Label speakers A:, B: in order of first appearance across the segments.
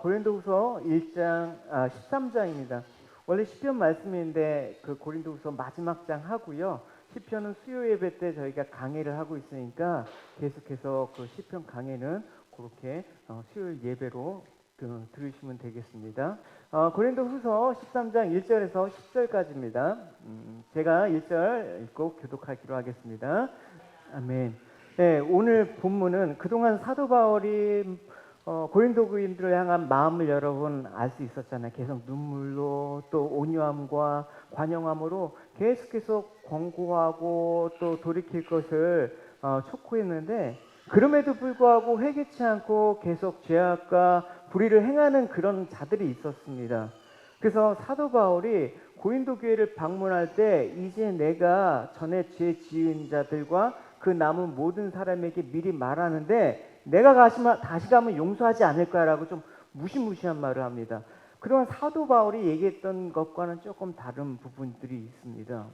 A: 고린도후서 13장입니다. 원래 시편 말씀인데 그 고린도후서 마지막 장 하고요. 시편은 수요 예배 때 저희가 강해를 하고 있으니까 계속해서 그 시편 강해는 그렇게 수요일 예배로 들으시면 되겠습니다. 고린도후서 13장 1절에서 10절까지입니다. 제가 1절 읽고 교독하기로 하겠습니다. 아멘. 네, 오늘 본문은 그동안 사도 바울이 고린도 교인들을 향한 마음을 여러분 알 수 있었잖아요. 계속 눈물로 또 온유함과 관용함으로 계속해서 권고하고 또 돌이킬 것을 촉구했는데, 그럼에도 불구하고 회개치 않고 계속 죄악과 불의를 행하는 그런 자들이 있었습니다. 그래서 사도 바울이 고린도 교회를 방문할 때 이제 내가 전에 죄 지은 자들과 그 남은 모든 사람에게 미리 말하는데 내가 다시 가면 용서하지 않을 거야라고 좀 무시무시한 말을 합니다. 그동안 사도 바울이 얘기했던 것과는 조금 다른 부분들이 있습니다.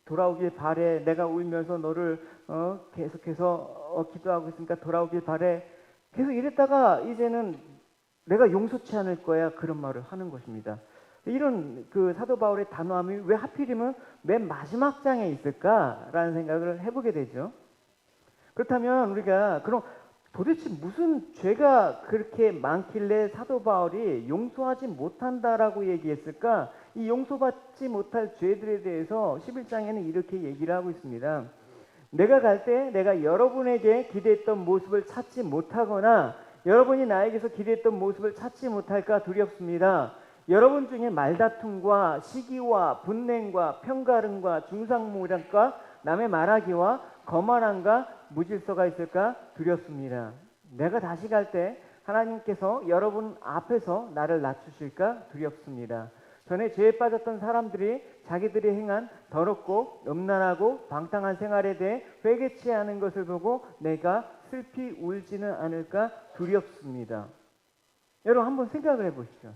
A: 돌아오길 바래. 내가 울면서 너를 계속해서 기도하고 있으니까 돌아오길 바래. 계속 이랬다가 이제는 내가 용서치 않을 거야, 그런 말을 하는 것입니다. 이런 그 사도 바울의 단호함이 왜 하필이면 맨 마지막 장에 있을까라는 생각을 해보게 되죠. 그렇다면 우리가 그럼 도대체 무슨 죄가 그렇게 많길래 사도 바울이 용서하지 못한다라고 얘기했을까? 이 용서받지 못할 죄들에 대해서 11장에는 이렇게 얘기를 하고 있습니다. 내가 갈 때 내가 여러분에게 기대했던 모습을 찾지 못하거나 여러분이 나에게서 기대했던 모습을 찾지 못할까 두렵습니다. 여러분 중에 말다툼과 시기와 분냉과 편가름과 중상모략과 남의 말하기와 거만함과 무질서가 있을까 두렵습니다. 내가 다시 갈 때 하나님께서 여러분 앞에서 나를 낮추실까 두렵습니다. 전에 죄에 빠졌던 사람들이 자기들이 행한 더럽고 음란하고 방탕한 생활에 대해 회개치 않은 것을 보고 내가 슬피 울지는 않을까 두렵습니다. 여러분 한번 생각을 해보시죠.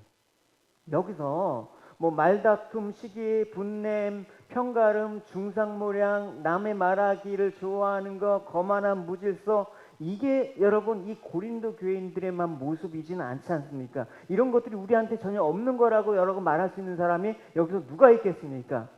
A: 여기서 뭐 말다툼, 시기, 분냄, 편가름, 중상모략, 남의 말하기를 좋아하는 것, 거만한 무질서, 이게 여러분 이 고린도 교인들의만 모습이지는 않지 않습니까? 이런 것들이 우리한테 전혀 없는 거라고 여러분 말할 수 있는 사람이 여기서 누가 있겠습니까?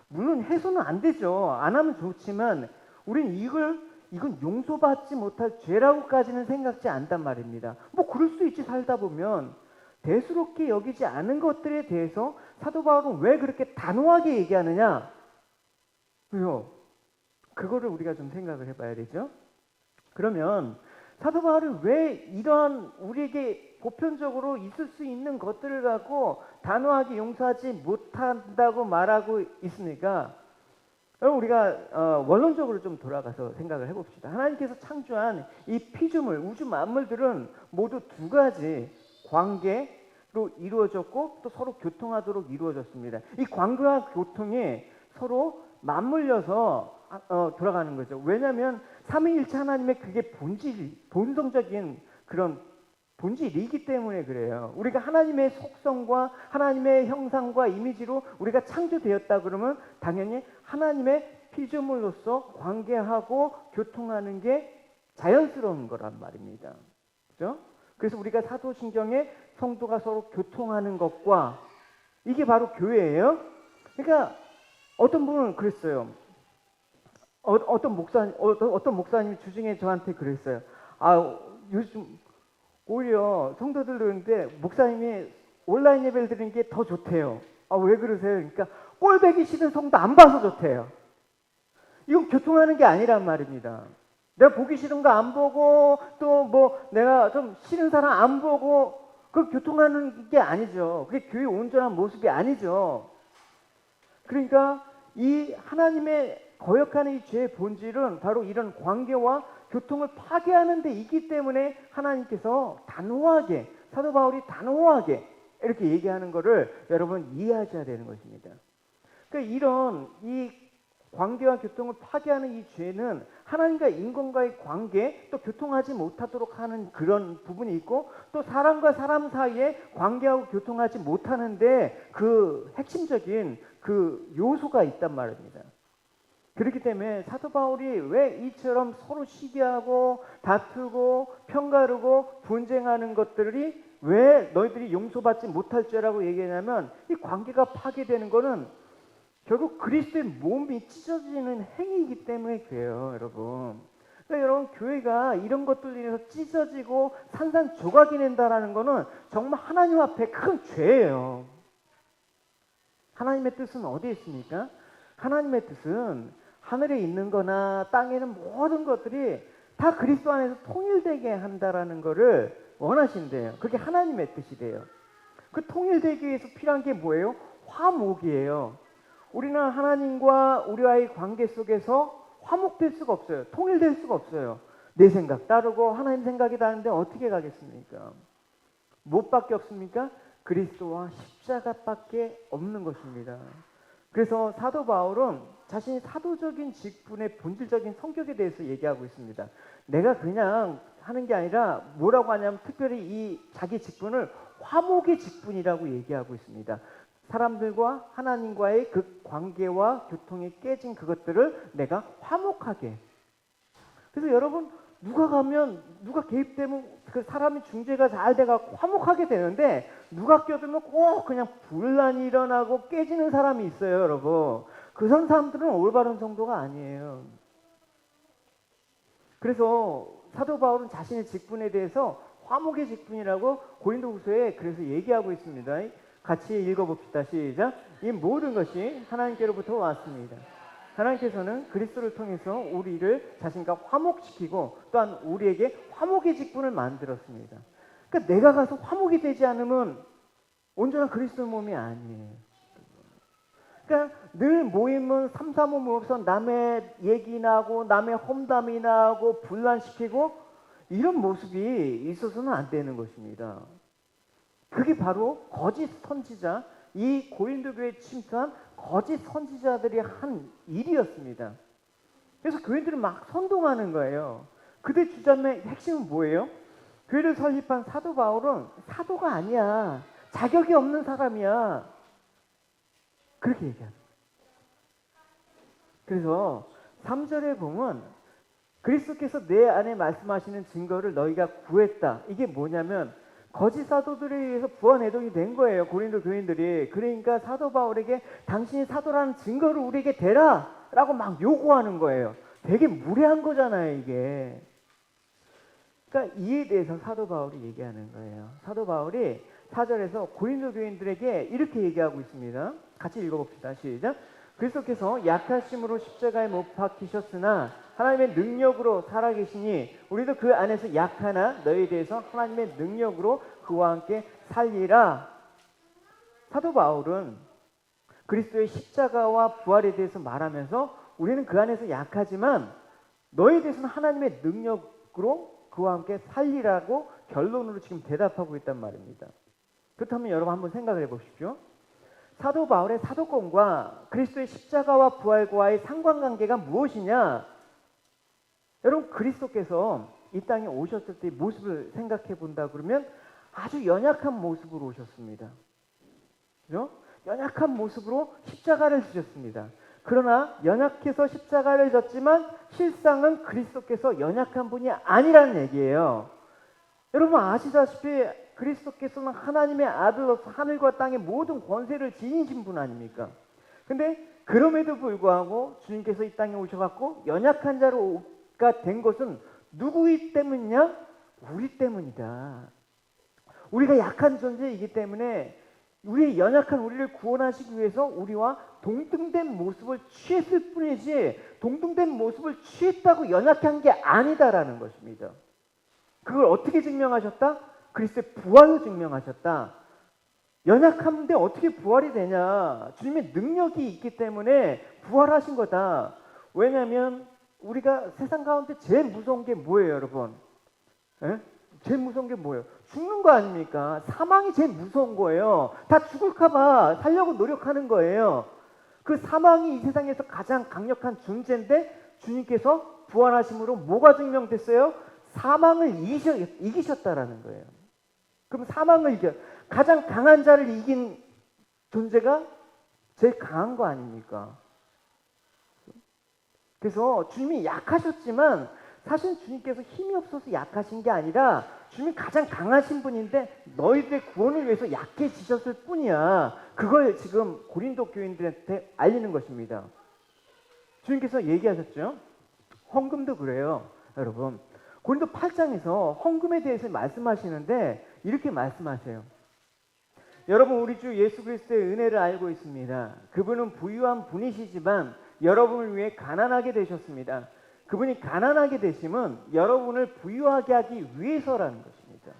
A: 물론 해소는 안 되죠. 안 하면 좋지만 우린 이건 용서받지 못할 죄라고까지는 생각지 않단 말입니다. 뭐 그럴 수 있지, 살다 보면. 대수롭게 여기지 않은 것들에 대해서 사도 바울은 왜 그렇게 단호하게 얘기하느냐? 왜요? 그거를 우리가 좀 생각을 해봐야 되죠. 그러면 사도 바울은 왜 이러한 우리에게 보편적으로 있을 수 있는 것들을 갖고 단호하게 용서하지 못한다고 말하고 있습니까? 여러분 우리가 원론적으로 좀 돌아가서 생각을 해봅시다. 하나님께서 창조한 이 피조물, 우주 만물들은 모두 두 가지 관계로 이루어졌고 또 서로 교통하도록 이루어졌습니다. 이 관계와 교통이 서로 맞물려서 돌아가는 거죠. 왜냐하면 삼위일체 하나님의 그게 본성적인 그런 본질이기 때문에 그래요. 우리가 하나님의 속성과 하나님의 형상과 이미지로 우리가 창조되었다 그러면 당연히 하나님의 피조물로서 관계하고 교통하는 게 자연스러운 거란 말입니다. 그렇죠? 그래서 우리가 사도신경에 성도가 서로 교통하는 것과 이게 바로 교회예요. 그러니까 어떤 분은 그랬어요. 어떤 목사님이 주중에 저한테 그랬어요. 요즘 오히려 성도들 그러는데 목사님이 온라인 예배를 드리는 게 더 좋대요. 왜 그러세요? 그러니까 꼴배기 싫은 성도 안 봐서 좋대요. 이건 교통하는 게 아니란 말입니다. 내가 보기 싫은 거 안 보고 또 뭐 내가 좀 싫은 사람 안 보고 그걸 교통하는 게 아니죠. 그게 교회 온전한 모습이 아니죠. 그러니까 이 하나님의 거역하는 이 죄의 본질은 바로 이런 관계와 교통을 파괴하는 데 있기 때문에 하나님께서 단호하게, 사도 바울이 단호하게 이렇게 얘기하는 것을 여러분 이해하셔야 되는 것입니다. 그러니까 이런 이 관계와 교통을 파괴하는 이 죄는 하나님과 인간과의 관계, 또 교통하지 못하도록 하는 그런 부분이 있고, 또 사람과 사람 사이에 관계하고 교통하지 못하는데 그 핵심적인 그 요소가 있단 말입니다. 그렇기 때문에 사도 바울이 왜 이처럼 서로 시기하고 다투고 평가르고 분쟁하는 것들이 왜 너희들이 용서받지 못할 죄라고 얘기하냐면, 이 관계가 파괴되는 거는 결국 그리스도의 몸이 찢어지는 행위이기 때문에 그래요, 여러분. 그러니까 여러분, 교회가 이런 것들로 인해서 찢어지고 산산조각이 낸다라는 거는 정말 하나님 앞에 큰 죄예요. 하나님의 뜻은 어디에 있습니까? 하나님의 뜻은 하늘에 있는 거나 땅에 있는 모든 것들이 다 그리스도 안에서 통일되게 한다라는 것을 원하신대요. 그게 하나님의 뜻이래요. 그 통일되기 위해서 필요한 게 뭐예요? 화목이에요. 우리는 하나님과 우리와의 관계 속에서 화목될 수가 없어요. 통일될 수가 없어요. 내 생각 따르고 하나님 생각이 다른데 어떻게 가겠습니까? 무엇밖에 없습니까? 그리스도와 십자가밖에 없는 것입니다. 그래서 사도 바울은 자신이 사도적인 직분의 본질적인 성격에 대해서 얘기하고 있습니다. 내가 그냥 하는 게 아니라 뭐라고 하냐면, 특별히 이 자기 직분을 화목의 직분이라고 얘기하고 있습니다. 사람들과 하나님과의 그 관계와 교통이 깨진 그것들을 내가 화목하게. 그래서 여러분, 누가 가면, 누가 개입되면 그 사람이 중재가 잘 돼가지고 화목하게 되는데, 누가 껴들면 꼭 그냥 분란이 일어나고 깨지는 사람이 있어요, 여러분. 그런 사람들은 올바른 성도가 아니에요. 그래서 사도 바울은 자신의 직분에 대해서 화목의 직분이라고 고린도후서에 그래서 얘기하고 있습니다. 같이 읽어봅시다. 시작. 이 모든 것이 하나님께로부터 왔습니다. 하나님께서는 그리스도를 통해서 우리를 자신과 화목시키고 또한 우리에게 화목의 직분을 만들었습니다. 그러니까 내가 가서 화목이 되지 않으면 온전한 그리스도의 몸이 아니에요. 그러니까 늘 모이면 삼삼오오 모여서 남의 얘기나 하고 남의 험담이나 하고 분란시키고 이런 모습이 있어서는 안 되는 것입니다. 그게 바로 거짓 선지자, 이 고린도 교회에 침투한 거짓 선지자들이 한 일이었습니다. 그래서 교인들은 막 선동하는 거예요. 그들 주장의 핵심은 뭐예요? 교회를 설립한 사도 바울은 사도가 아니야. 자격이 없는 사람이야. 그렇게 얘기합니다. 그래서 3절에 보면 그리스도께서 내 안에 말씀하시는 증거를 너희가 구했다. 이게 뭐냐면 거짓 사도들에 의해서 부활해동이 된 거예요. 고린도 교인들이. 그러니까 사도 바울에게 당신이 사도라는 증거를 우리에게 대라 라고 막 요구하는 거예요. 되게 무례한 거잖아요, 이게. 그러니까 이에 대해서 사도 바울이 얘기하는 거예요. 사도 바울이 4절에서 고린도 교인들에게 이렇게 얘기하고 있습니다. 같이 읽어봅시다. 시작. 그리스도께서 약하심으로 십자가에 못 박히셨으나 하나님의 능력으로 살아계시니 우리도 그 안에서 약하나 너희에 대해서 하나님의 능력으로 그와 함께 살리라. 사도 바울은 그리스도의 십자가와 부활에 대해서 말하면서 우리는 그 안에서 약하지만 너희에 대해서는 하나님의 능력으로 그와 함께 살리라고 결론으로 지금 대답하고 있단 말입니다. 그렇다면 여러분 한번 생각을 해보십시오. 사도 바울의 사도권과 그리스도의 십자가와 부활과의 상관관계가 무엇이냐? 여러분, 그리스도께서 이 땅에 오셨을 때의 모습을 생각해 본다 그러면 아주 연약한 모습으로 오셨습니다. 그죠? 연약한 모습으로 십자가를 지셨습니다. 그러나 연약해서 십자가를 졌지만 실상은 그리스도께서 연약한 분이 아니라는 얘기예요. 여러분 아시다시피 그리스도께서는 하나님의 아들로서 하늘과 땅의 모든 권세를 지니신 분 아닙니까? 근데 그럼에도 불구하고 주님께서 이 땅에 오셔갖고 연약한 자로가 된 것은 누구이 때문이냐? 우리 때문이다. 우리가 약한 존재이기 때문에 우리의 연약한 우리를 구원하시기 위해서 우리와 동등된 모습을 취했을 뿐이지 동등된 모습을 취했다고 연약한 게 아니다라는 것입니다. 그걸 어떻게 증명하셨다? 그리스도의 부활로 증명하셨다. 연약한데 어떻게 부활이 되냐? 주님의 능력이 있기 때문에 부활하신 거다. 왜냐하면 우리가 세상 가운데 제일 무서운 게 뭐예요, 여러분? 에? 제일 무서운 게 뭐예요? 죽는 거 아닙니까? 사망이 제일 무서운 거예요. 다 죽을까봐 살려고 노력하는 거예요. 그 사망이 이 세상에서 가장 강력한 존재인데 주님께서 부활하심으로 뭐가 증명됐어요? 사망을 이기셨다라는 거예요. 그럼 사망을 가장 강한 자를 이긴 존재가 제일 강한 거 아닙니까? 그래서 주님이 약하셨지만 사실 주님께서 힘이 없어서 약하신 게 아니라 주님이 가장 강하신 분인데 너희들의 구원을 위해서 약해지셨을 뿐이야. 그걸 지금 고린도 교인들한테 알리는 것입니다. 주님께서 얘기하셨죠. 헌금도 그래요. 여러분, 고린도 8장에서 헌금에 대해서 말씀하시는데 이렇게 말씀하세요. 여러분, 우리 주 예수 그리스도의 은혜를 알고 있습니다. 그분은 부유한 분이시지만 여러분을 위해 가난하게 되셨습니다. 그분이 가난하게 되심은 여러분을 부유하게 하기 위해서라는 것입니다.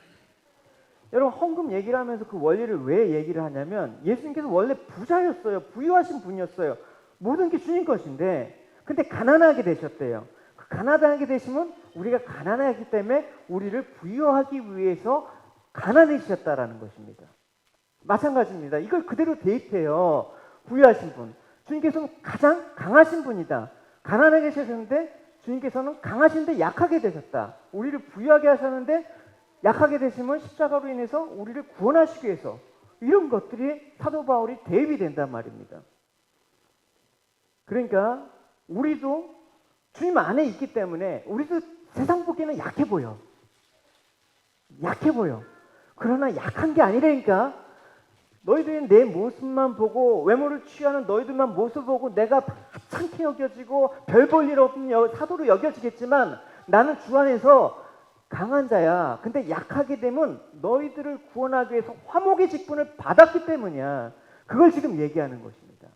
A: 여러분, 헌금 얘기를 하면서 그 원리를 왜 얘기를 하냐면 예수님께서 원래 부자였어요. 부유하신 분이었어요. 모든 게 주님 것인데 근데 가난하게 되셨대요. 그 가난하게 되시면 우리가 가난하기 때문에 우리를 부유하기 위해서 가난해지셨다라는 것입니다. 마찬가지입니다. 이걸 그대로 대입해요. 부유하신 분. 주님께서는 가장 강하신 분이다. 가난하게 계셨는데 주님께서는 강하신데 약하게 되셨다. 우리를 부유하게 하셨는데 약하게 되시면 십자가로 인해서 우리를 구원하시기 위해서 이런 것들이 사도 바울이 대입이 된단 말입니다. 그러니까 우리도 주님 안에 있기 때문에 우리도 세상 보기에는 약해 보여. 약해 보여. 그러나 약한 게 아니라니까. 너희들이 내 모습만 보고 외모를 취하는 너희들만 모습 보고 내가 하찮게 여겨지고 별 볼 일 없는 사도로 여겨지겠지만 나는 주 안에서 강한 자야. 근데 약하게 되면 너희들을 구원하기 위해서 화목의 직분을 받았기 때문이야. 그걸 지금 얘기하는 것입니다.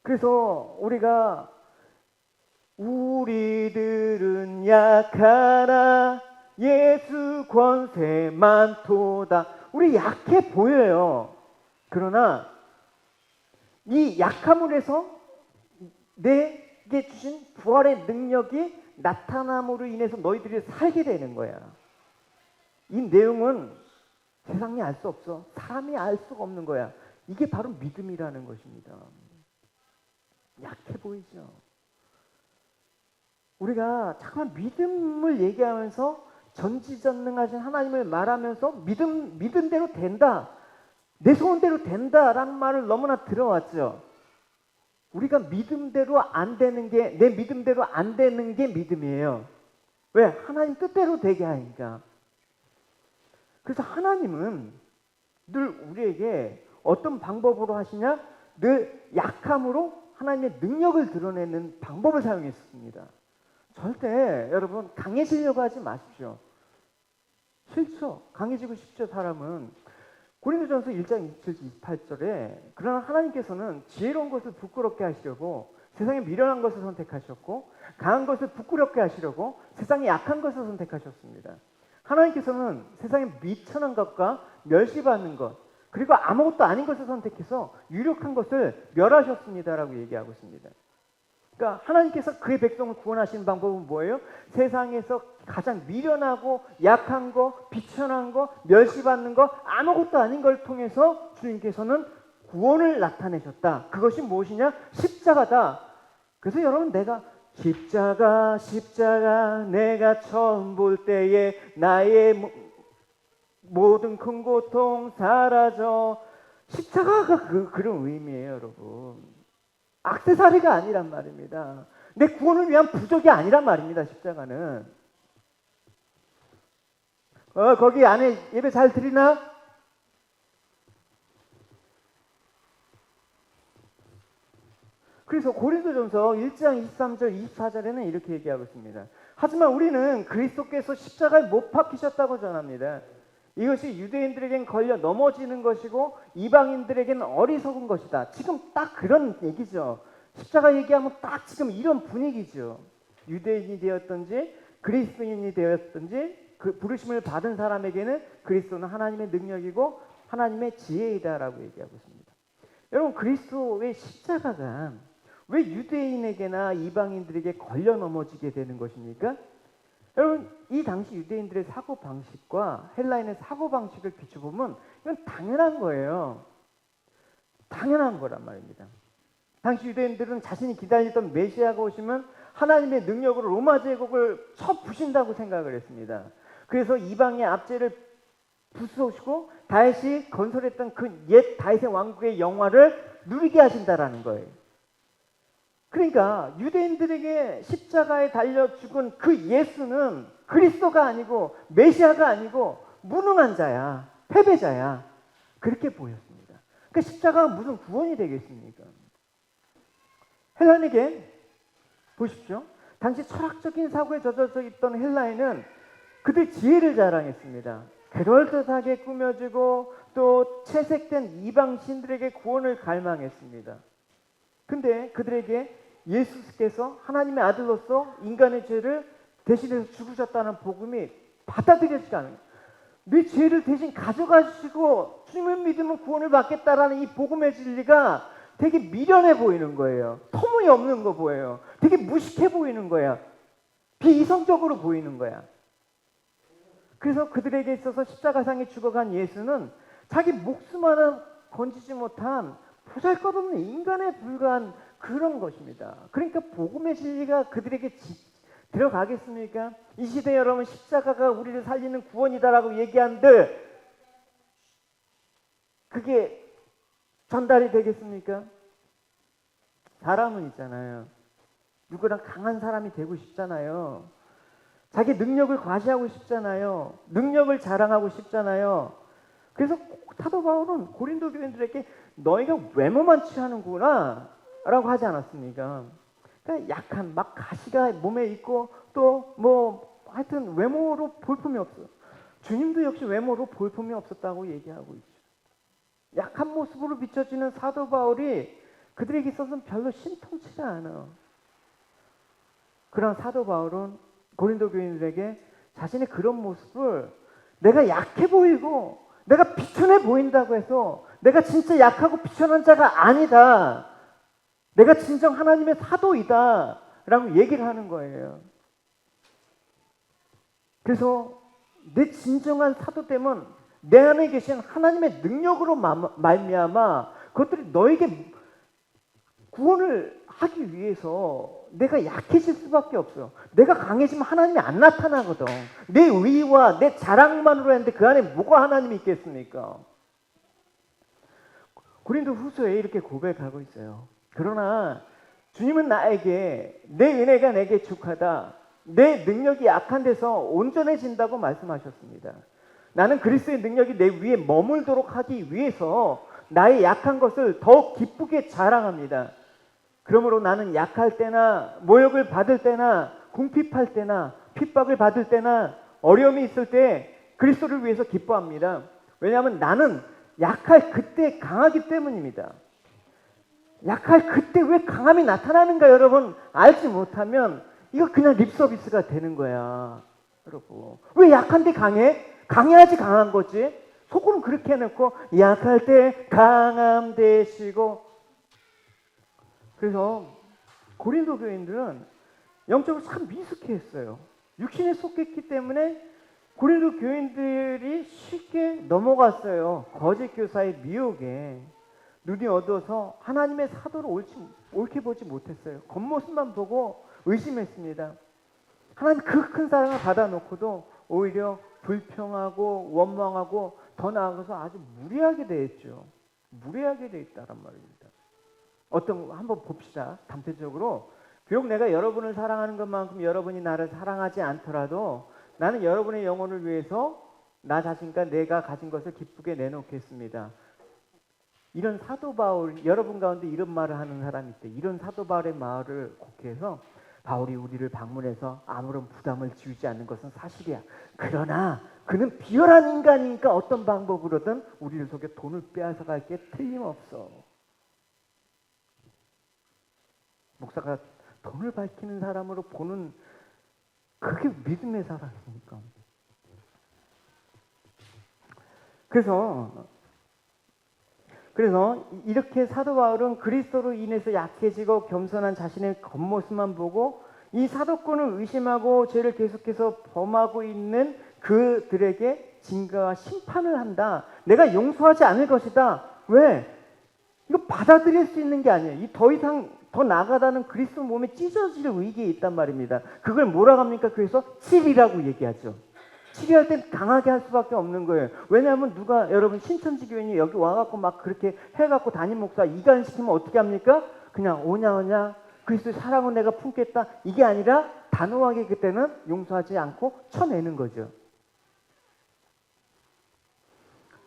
A: 그래서 우리가 우리들은 약하나 예수 권세 많도다. 우리 약해 보여요. 그러나 이 약함을 해서 내게 주신 부활의 능력이 나타남으로 인해서 너희들이 살게 되는 거야. 이 내용은 세상이 알 수 없어. 사람이 알 수가 없는 거야. 이게 바로 믿음이라는 것입니다. 약해 보이죠. 우리가 잠깐 믿음을 얘기하면서 전지전능하신 하나님을 말하면서 믿음대로 된다. 내 소원대로 된다라는 말을 너무나 들어왔죠. 우리가 믿음대로 안 되는 게, 내 믿음대로 안 되는 게 믿음이에요. 왜? 하나님 뜻대로 되게 하니까. 그래서 하나님은 늘 우리에게 어떤 방법으로 하시냐? 늘 약함으로 하나님의 능력을 드러내는 방법을 사용했습니다. 절대 여러분 강해지려고 하지 마십시오. 싫죠. 강해지고 싶죠. 사람은. 고린도전서 1장 27, 28절에 그러나 하나님께서는 지혜로운 것을 부끄럽게 하시려고 세상에 미련한 것을 선택하셨고 강한 것을 부끄럽게 하시려고 세상에 약한 것을 선택하셨습니다. 하나님께서는 세상에 미천한 것과 멸시받는 것 그리고 아무것도 아닌 것을 선택해서 유력한 것을 멸하셨습니다라고 얘기하고 있습니다. 그러니까 하나님께서 그의 백성을 구원하시는 방법은 뭐예요? 세상에서 가장 미련하고 약한 거, 비천한 거, 멸시받는 거, 아무것도 아닌 걸 통해서 주님께서는 구원을 나타내셨다. 그것이 무엇이냐? 십자가다. 그래서 여러분 내가 십자가 내가 처음 볼 때에 나의 모든 큰 고통 사라져. 십자가가 그런 의미예요, 여러분. 액세서리가 아니란 말입니다. 내 구원을 위한 부족이 아니란 말입니다. 십자가는. 거기 안에 예배 잘 드리나? 그래서 고린도전서 1장 23절 24절에는 이렇게 얘기하고 있습니다. 하지만 우리는 그리스도께서 십자가에 못 박히셨다고 전합니다. 이것이 유대인들에겐 걸려 넘어지는 것이고 이방인들에게는 어리석은 것이다. 지금 딱 그런 얘기죠. 십자가 얘기하면 딱 지금 이런 분위기죠. 유대인이 되었든지 그리스도인이 되었든지 그 부르심을 받은 사람에게는 그리스도는 하나님의 능력이고 하나님의 지혜이다라고 얘기하고 있습니다. 여러분 그리스도의 십자가가 왜 유대인에게나 이방인들에게 걸려 넘어지게 되는 것입니까? 여러분 이 당시 유대인들의 사고방식과 헬라인의 사고방식을 비춰보면 이건 당연한 거예요. 당연한 거란 말입니다. 당시 유대인들은 자신이 기다리던 메시아가 오시면 하나님의 능력으로 로마 제국을 쳐부신다고 생각을 했습니다. 그래서 이방의 압제를 부수시고 다윗이 건설했던 그 옛 다윗의 왕국의 영화를 누리게 하신다라는 거예요. 그러니까 유대인들에게 십자가에 달려 죽은 그 예수는 그리스도가 아니고 메시아가 아니고 무능한 자야, 패배자야. 그렇게 보였습니다. 그 십자가가 무슨 구원이 되겠습니까? 헬라에게 보십시오. 당시 철학적인 사고에 젖어져 있던 헬라인은 그들 지혜를 자랑했습니다. 그럴듯하게 꾸며지고 또 채색된 이방 신들에게 구원을 갈망했습니다. 근데 그들에게 예수께서 하나님의 아들로서 인간의 죄를 대신해서 죽으셨다는 복음이 받아들여지지 않아요. 내 죄를 대신 가져가시고 주님을 믿으면 구원을 받겠다라는 이 복음의 진리가 되게 미련해 보이는 거예요. 터무니없는 거 보여요. 되게 무식해 보이는 거야. 비이성적으로 보이는 거야. 그래서 그들에게 있어서 십자가상에 죽어간 예수는 자기 목숨 하나 건지지 못한 보잘것없는 인간에 불과한 그런 것입니다. 그러니까 복음의 진리가 그들에게 들어가겠습니까? 이 시대 여러분 십자가가 우리를 살리는 구원이다라고 얘기한들 그게 전달이 되겠습니까? 사람은 있잖아요. 누구랑 강한 사람이 되고 싶잖아요. 자기 능력을 과시하고 싶잖아요. 능력을 자랑하고 싶잖아요. 그래서 사도 바울은 고린도 교인들에게 너희가 외모만 취하는구나 라고 하지 않았습니까? 그러니까 약한 막 가시가 몸에 있고 또 뭐 하여튼 외모로 볼품이 없어. 주님도 역시 외모로 볼품이 없었다고 얘기하고 있죠. 약한 모습으로 비춰지는 사도 바울이 그들에게 있어서는 별로 신통치가 않아. 그런 사도 바울은 고린도 교인들에게 자신의 그런 모습을 내가 약해 보이고 내가 비천해 보인다고 해서 내가 진짜 약하고 비천한 자가 아니다. 내가 진정 하나님의 사도이다 라고 얘기를 하는 거예요. 그래서 내 진정한 사도됨은 내 안에 계신 하나님의 능력으로 말미암아 그것들이 너에게 구원을 하기 위해서 내가 약해질 수밖에 없어요. 내가 강해지면 하나님이 안 나타나거든. 내 의와 내 자랑만으로 했는데 그 안에 뭐가 하나님이 있겠습니까? 고린도 후서에 이렇게 고백하고 있어요. 그러나 주님은 나에게 내 은혜가 내게 족하다. 내 능력이 약한 데서 온전해진다고 말씀하셨습니다. 나는 그리스도의 능력이 내 위에 머물도록 하기 위해서 나의 약한 것을 더욱 기쁘게 자랑합니다. 그러므로 나는 약할 때나 모욕을 받을 때나 궁핍할 때나 핍박을 받을 때나 어려움이 있을 때 그리스도를 위해서 기뻐합니다. 왜냐하면 나는 약할 그때 강하기 때문입니다. 약할 그때 왜 강함이 나타나는가 여러분 알지 못하면 이거 그냥 립서비스가 되는 거야. 여러분 왜 약한데 강해? 강해야지 강한 거지. 속으로는 그렇게 해놓고 약할 때 강함 되시고. 그래서 고린도 교인들은 영적으로 참 미숙했어요. 육신에 속했기 때문에 고린도 교인들이 쉽게 넘어갔어요. 거짓 교사의 미혹에 눈이 어두워서 하나님의 사도를 옳게 보지 못했어요. 겉모습만 보고 의심했습니다. 하나님 그 큰 사랑을 받아놓고도 오히려 불평하고 원망하고 더 나아가서 아주 무례하게 대했죠. 무례하게 대했다란 말입니다. 어떤 한번 봅시다. 단편적으로 비록 내가 여러분을 사랑하는 것만큼 여러분이 나를 사랑하지 않더라도 나는 여러분의 영혼을 위해서 나 자신과 내가 가진 것을 기쁘게 내놓겠습니다. 이런 사도 바울, 여러분 가운데 이런 말을 하는 사람이 있대. 이런 사도 바울의 말을 곡해서 바울이 우리를 방문해서 아무런 부담을 지우지 않는 것은 사실이야. 그러나 그는 비열한 인간이니까 어떤 방법으로든 우리를 속여 돈을 빼앗아갈 게 틀림없어. 목사가 돈을 밝히는 사람으로 보는 그게 믿음의 사람입니까? 그래서 이렇게 사도 바울은 그리스도로 인해서 약해지고 겸손한 자신의 겉모습만 보고 이 사도권을 의심하고 죄를 계속해서 범하고 있는 그들에게 징계와 심판을 한다. 내가 용서하지 않을 것이다. 왜? 이거 받아들일 수 있는 게 아니에요. 더 이상 더 나아가다는 그리스도 몸에 찢어질 위기에 있단 말입니다. 그걸 뭐라고 합니까? 그래서 칠이라고 얘기하죠. 치료할 땐 강하게 할 수밖에 없는 거예요. 왜냐하면 누가 여러분 신천지 교인이 여기 와갖고 막 그렇게 해갖고 담임 목사 이간시키면 어떻게 합니까? 그냥 오냐 그리스도의 사랑은 내가 품겠다. 이게 아니라 단호하게 그때는 용서하지 않고 쳐내는 거죠.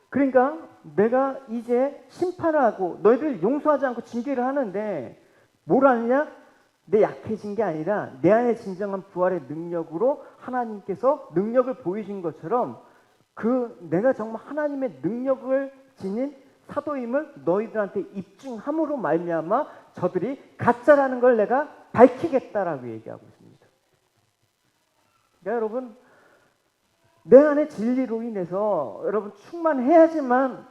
A: 그러니까 내가 이제 심판을 하고 너희들 용서하지 않고 징계를 하는데 뭘 하느냐? 내 약해진 게 아니라 내 안에 진정한 부활의 능력으로 하나님께서 능력을 보이신 것처럼 그 내가 정말 하나님의 능력을 지닌 사도임을 너희들한테 입증함으로 말미암아 저들이 가짜라는 걸 내가 밝히겠다라고 얘기하고 있습니다. 그러니까 여러분 내 안에 진리로 인해서 여러분 충만해야지만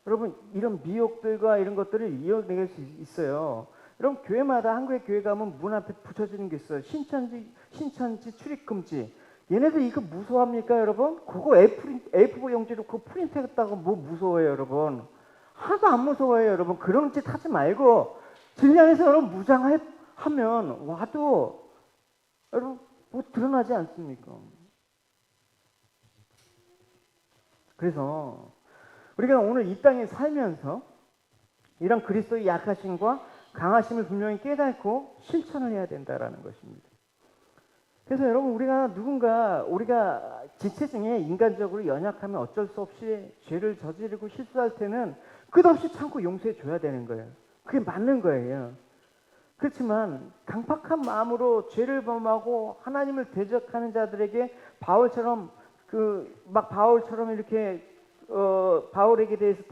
A: 여러분 이런 미혹들과 이런 것들을 이겨낼 수 있어요. 여러분 교회마다 한국의 교회 가면 문 앞에 붙여지는 게 있어요. 신천지 출입금지. 얘네들 이거 무서워합니까 여러분? 그거 A4 용지로 그거 프린트했다고 뭐 무서워해요 여러분? 하나도 안 무서워해요 여러분. 그런 짓 하지 말고 진리 안에서 여러분 무장하면 와도 여러분 뭐 드러나지 않습니까? 그래서 우리가 오늘 이 땅에 살면서 이런 그리스도의 약하심과 강하심을 분명히 깨닫고 실천을 해야 된다라는 것입니다. 그래서 여러분 우리가 지체 중에 인간적으로 연약하면 어쩔 수 없이 죄를 저지르고 실수할 때는 끝없이 참고 용서해 줘야 되는 거예요. 그게 맞는 거예요. 그렇지만 강팍한 마음으로 죄를 범하고 하나님을 대적하는 자들에게 바울처럼 이렇게 바울에게 대해서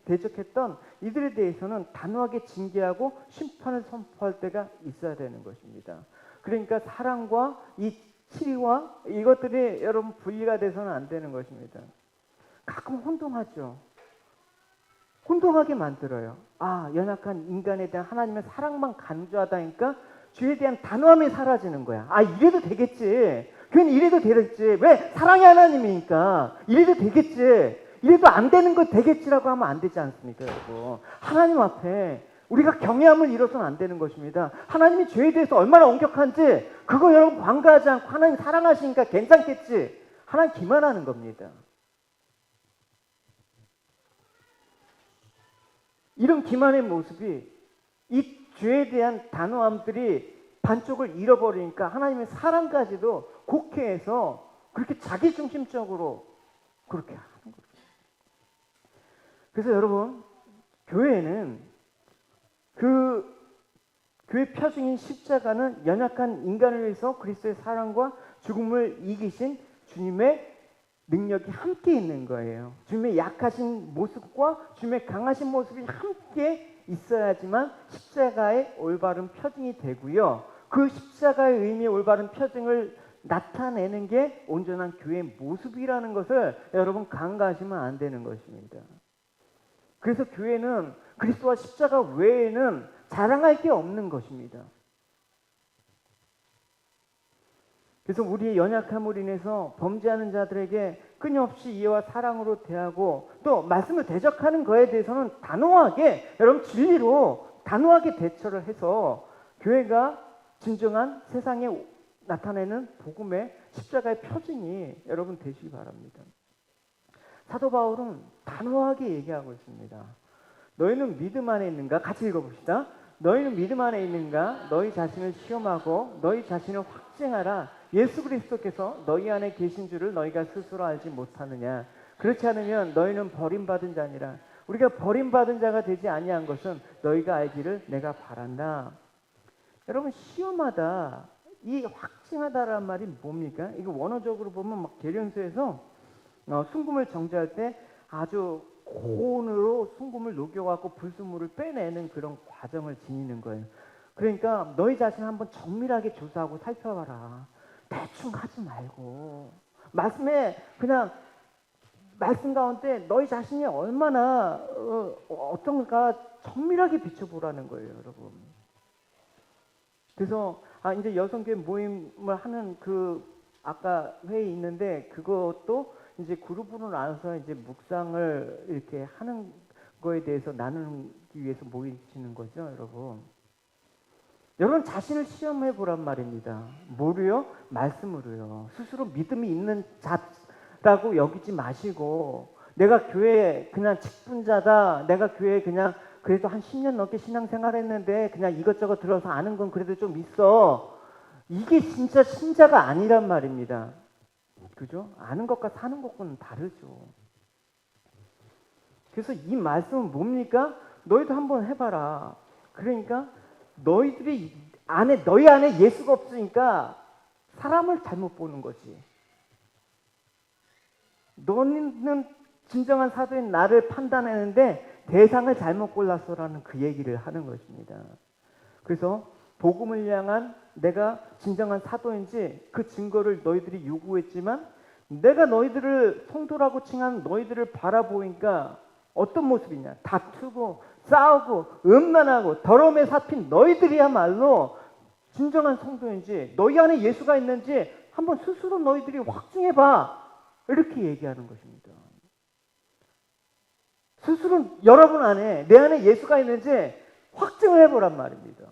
A: 대적했던 이들에 대해서는 단호하게 징계하고 심판을 선포할 때가 있어야 되는 것입니다. 그러니까 사랑과 이 치리와 이것들이 여러분 분리가 돼서는 안 되는 것입니다. 가끔 혼동하죠. 혼동하게 만들어요. 연약한 인간에 대한 하나님의 사랑만 간주하다니까 죄에 대한 단호함이 사라지는 거야. 이래도 되겠지. 교회는 이래도 되겠지. 왜? 사랑의 하나님이니까. 이래도 되겠지. 이래도 안 되는 거 되겠지라고 하면 안 되지 않습니까, 여러분? 하나님 앞에 우리가 경외함을 잃어서는 안 되는 것입니다. 하나님이 죄에 대해서 얼마나 엄격한지 그거 여러분 관가하지 않고 하나님 사랑하시니까 괜찮겠지. 하나님 기만하는 겁니다. 이런 기만의 모습이 이 죄에 대한 단호함들이 반쪽을 잃어버리니까 하나님의 사랑까지도 곡해해서 그렇게 자기중심적으로 그렇게 하는 거예요. 그래서 여러분 교회에는 교회 표징인 십자가는 연약한 인간을 위해서 그리스도의 사랑과 죽음을 이기신 주님의 능력이 함께 있는 거예요. 주님의 약하신 모습과 주님의 강하신 모습이 함께 있어야지만 십자가의 올바른 표징이 되고요. 그 십자가의 의미의 올바른 표징을 나타내는 게 온전한 교회의 모습이라는 것을 여러분 간과하시면 안 되는 것입니다. 그래서 교회는 그리스도와 십자가 외에는 자랑할 게 없는 것입니다. 그래서 우리의 연약함으로 인해서 범죄하는 자들에게 끊임없이 이해와 사랑으로 대하고 또 말씀을 대적하는 거에 대해서는 단호하게 여러분 진리로 단호하게 대처를 해서 교회가 진정한 세상에 나타내는 복음의 십자가의 표징이 여러분 되시기 바랍니다. 사도 바울은 단호하게 얘기하고 있습니다. 너희는 믿음 안에 있는가? 같이 읽어봅시다. 너희는 믿음 안에 있는가? 너희 자신을 시험하고 너희 자신을 확증하라. 예수 그리스도께서 너희 안에 계신 줄을 너희가 스스로 알지 못하느냐? 그렇지 않으면 너희는 버림받은 자니라. 우리가 버림받은 자가 되지 아니한 것은 너희가 알기를 내가 바란다. 여러분 시험하다, 이 확증하다라는 말이 뭡니까? 이거 원어적으로 보면 막 계련서에서 순금을 정제할 때 아주 고온으로 순금을 녹여갖고 불순물을 빼내는 그런 과정을 지니는 거예요. 그러니까 너희 자신을 한번 정밀하게 조사하고 살펴봐라. 대충 하지 말고 말씀에 그냥 말씀 가운데 너희 자신이 얼마나 어떤가 정밀하게 비춰보라는 거예요, 여러분. 그래서 이제 여성교회 모임을 하는 아까 회의 있는데 그것도 이제 그룹으로 나눠서 이제 묵상을 이렇게 하는 거에 대해서 나누기 위해서 모이시는 거죠, 여러분. 여러분 자신을 시험해 보란 말입니다. 뭐로요? 말씀으로요. 스스로 믿음이 있는 자라고 여기지 마시고 내가 교회에 그냥 직분자다, 내가 교회에 그냥 그래도 한 10년 넘게 신앙생활했는데 그냥 이것저것 들어서 아는 건 그래도 좀 있어. 이게 진짜 신자가 아니란 말입니다. 그죠? 아는 것과 사는 것과는 다르죠. 그래서 이 말씀은 뭡니까? 너희도 한번 해봐라. 그러니까 너희 안에 예수가 없으니까 사람을 잘못 보는 거지. 너는 진정한 사도인 나를 판단하는데 대상을 잘못 골랐어라는 그 얘기를 하는 것입니다. 그래서 복음을 향한 내가 진정한 사도인지 그 증거를 너희들이 요구했지만 내가 너희들을 성도라고 칭한 너희들을 바라보니까 어떤 모습이냐? 다투고 싸우고 음란하고 더러움에 삽힌 너희들이야말로 진정한 성도인지 너희 안에 예수가 있는지 한번 스스로 너희들이 확증해봐. 이렇게 얘기하는 것입니다. 스스로 여러분 안에 내 안에 예수가 있는지 확증을 해보란 말입니다.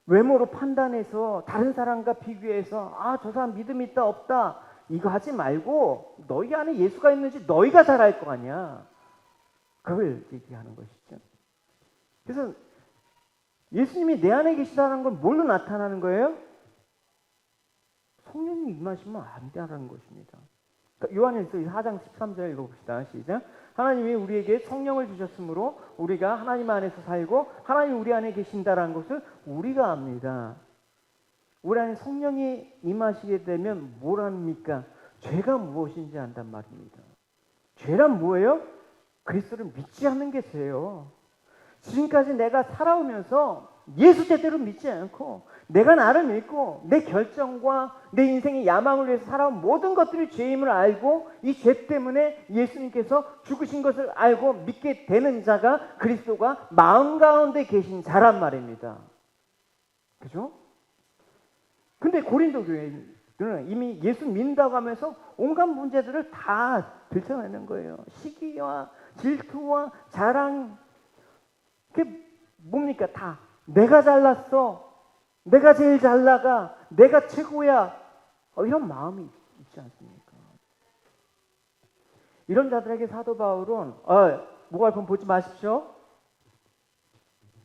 A: 외모로 판단해서 다른 사람과 비교해서 저 사람 믿음 있다 없다 이거 하지 말고 너희 안에 예수가 있는지 너희가 잘 알 거 아니야. 그걸 얘기하는 것이죠. 그래서 예수님이 내 안에 계시다는 건 뭘로 나타나는 거예요? 성령이 임하시면 안 된다는 것입니다. 요한일서 4장 13절 읽어봅시다. 시작. 하나님이 우리에게 성령을 주셨으므로 우리가 하나님 안에서 살고 하나님 우리 안에 계신다라는 것을 우리가 압니다. 우리 안에 성령이 임하시게 되면 뭘 합니까? 죄가 무엇인지 안단 말입니다. 죄란 뭐예요? 그리스도를 믿지 않는 게 죄예요. 지금까지 내가 살아오면서 예수 제대로 믿지 않고 내가 나를 믿고 내 결정과 내 인생의 야망을 위해서 살아온 모든 것들이 죄임을 알고 이 죄 때문에 예수님께서 죽으신 것을 알고 믿게 되는 자가 그리스도가 마음 가운데 계신 자란 말입니다. 그죠? 근데 고린도 교회는 이미 예수 믿는다고 하면서 온갖 문제들을 다 들춰내는 거예요. 시기와 질투와 자랑, 그게 뭡니까? 다 내가 잘났어, 내가 제일 잘 나가, 내가 최고야, 이런 마음이 있지 않습니까? 이런 자들에게 사도 바울은 모갈품 보지 마십시오.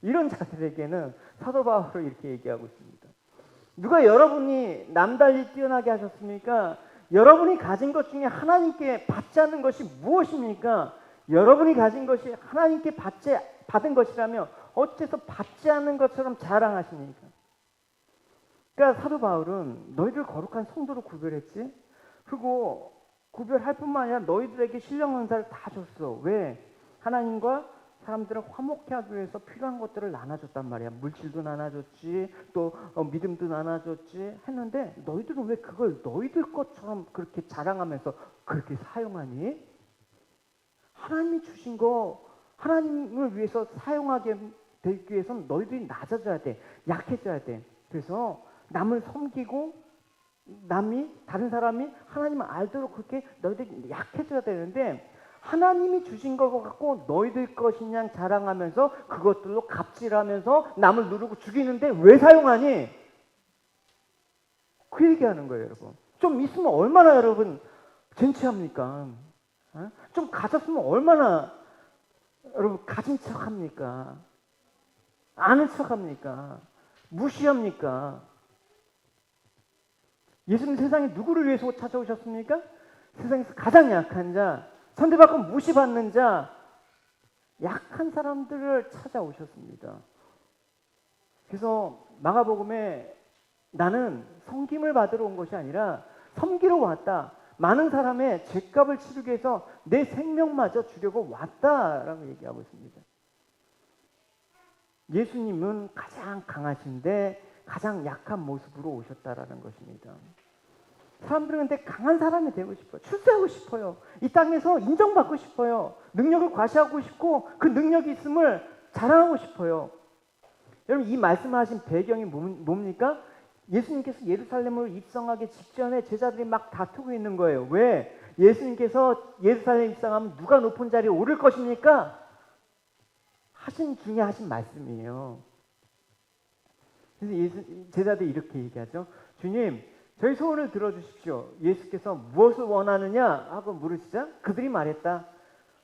A: 이런 자들에게는 사도 바울은 이렇게 얘기하고 있습니다. 누가 여러분이 남달리 뛰어나게 하셨습니까? 여러분이 가진 것 중에 하나님께 받지 않는 것이 무엇입니까? 여러분이 가진 것이 하나님께 받은 것이라면 어째서 받지 않는 것처럼 자랑하십니까? 그러니까 사도 바울은 너희들 거룩한 성도로 구별했지? 그리고 구별할 뿐만 아니라 너희들에게 신령 은사를 다 줬어. 왜? 하나님과 사람들을 화목케 하기 위해서 필요한 것들을 나눠줬단 말이야. 물질도 나눠줬지, 또 믿음도 나눠줬지 했는데 너희들은 왜 그걸 너희들 것처럼 그렇게 자랑하면서 그렇게 사용하니? 하나님이 주신 거 하나님을 위해서 사용하게 되기 위해서는 너희들이 낮아져야 돼. 약해져야 돼. 그래서 남을 섬기고 다른 사람이 하나님을 알도록 그렇게 너희들이 약해져야 되는데 하나님이 주신 거 갖고 너희들 것이냐 자랑하면서 그것들로 갑질하면서 남을 누르고 죽이는데 왜 사용하니? 그 얘기하는 거예요, 여러분. 좀 있으면 얼마나 여러분 젠치합니까? 좀 가졌으면 얼마나 여러분 가진 척합니까? 아는 척합니까? 무시합니까? 예수님 세상에 누구를 위해서 찾아오셨습니까? 세상에서 가장 약한 자, 선대받고 무시받는 자, 약한 사람들을 찾아오셨습니다. 그래서 마가복음에 나는 섬김을 받으러 온 것이 아니라 섬기러 왔다. 많은 사람의 죗값을 치르기 위해서 내 생명마저 주려고 왔다라고 얘기하고 있습니다. 예수님은 가장 강하신데 가장 약한 모습으로 오셨다라는 것입니다. 사람들은 근데 강한 사람이 되고 싶어요. 출세하고 싶어요. 이 땅에서 인정받고 싶어요. 능력을 과시하고 싶고 그 능력이 있음을 자랑하고 싶어요. 여러분 이 말씀하신 배경이 뭡니까? 예수님께서 예루살렘으로 입성하기 직전에 제자들이 막 다투고 있는 거예요. 왜? 예수님께서 예루살렘 입성하면 누가 높은 자리에 오를 것입니까? 하신 중에 하신 말씀이에요. 그래서 제자들이 이렇게 얘기하죠. 주님, 저희 소원을 들어주십시오. 예수께서 무엇을 원하느냐 하고 물으시자 그들이 말했다.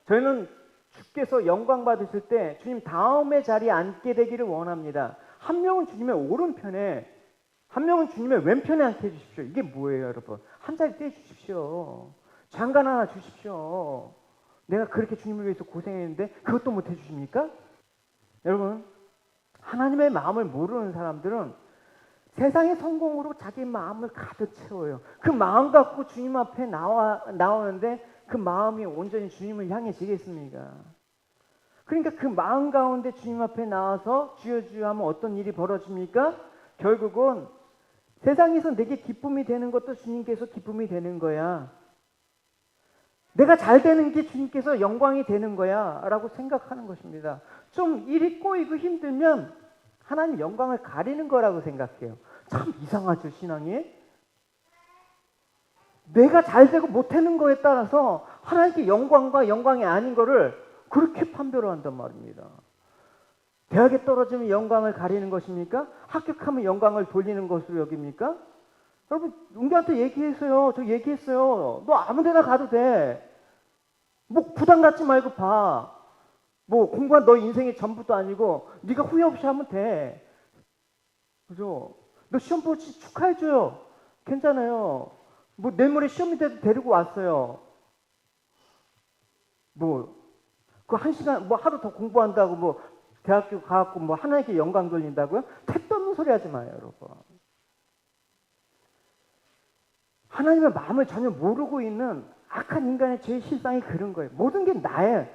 A: 저희는 주께서 영광 받으실 때 주님 다음의 자리에 앉게 되기를 원합니다. 한 명은 주님의 오른편에, 한 명은 주님의 왼편에 앉게 해주십시오. 이게 뭐예요, 여러분? 한 자리 떼주십시오. 장관 하나 주십시오. 내가 그렇게 주님을 위해서 고생했는데 그것도 못 해주십니까? 여러분, 하나님의 마음을 모르는 사람들은 세상의 성공으로 자기 마음을 가득 채워요. 그 마음 갖고 주님 앞에 나오는데 그 마음이 온전히 주님을 향해지겠습니까? 그러니까 그 마음 가운데 주님 앞에 나와서 주여 주여 하면 어떤 일이 벌어집니까? 결국은 세상에서 내게 기쁨이 되는 것도 주님께서 기쁨이 되는 거야. 내가 잘 되는 게 주님께서 영광이 되는 거야 라고 생각하는 것입니다. 좀 일이 꼬이고 힘들면 하나님 영광을 가리는 거라고 생각해요. 참 이상하죠, 신앙이. 내가 잘 되고 못하는 거에 따라서 하나님께 영광과 영광이 아닌 거를 그렇게 판별을 한단 말입니다. 대학에 떨어지면 영광을 가리는 것입니까? 합격하면 영광을 돌리는 것으로 여깁니까? 여러분, 은규한테 얘기했어요. 저 얘기했어요. 너 아무 데나 가도 돼. 뭐 부담 갖지 말고 봐. 뭐 공부한 너 인생의 전부도 아니고 네가 후회 없이 하면 돼. 그죠? 너 시험 보지 축하해줘요. 괜찮아요. 뭐 내일 모레 시험인데도 데리고 왔어요. 뭐 그 한 시간 뭐 하루 더 공부한다고 뭐 대학교 가갖고 뭐 하나님께 영광 돌린다고요? 택도 없는 소리 하지 마요, 여러분. 하나님의 마음을 전혀 모르고 있는 악한 인간의 죄의 실상이 그런 거예요. 모든 게 나의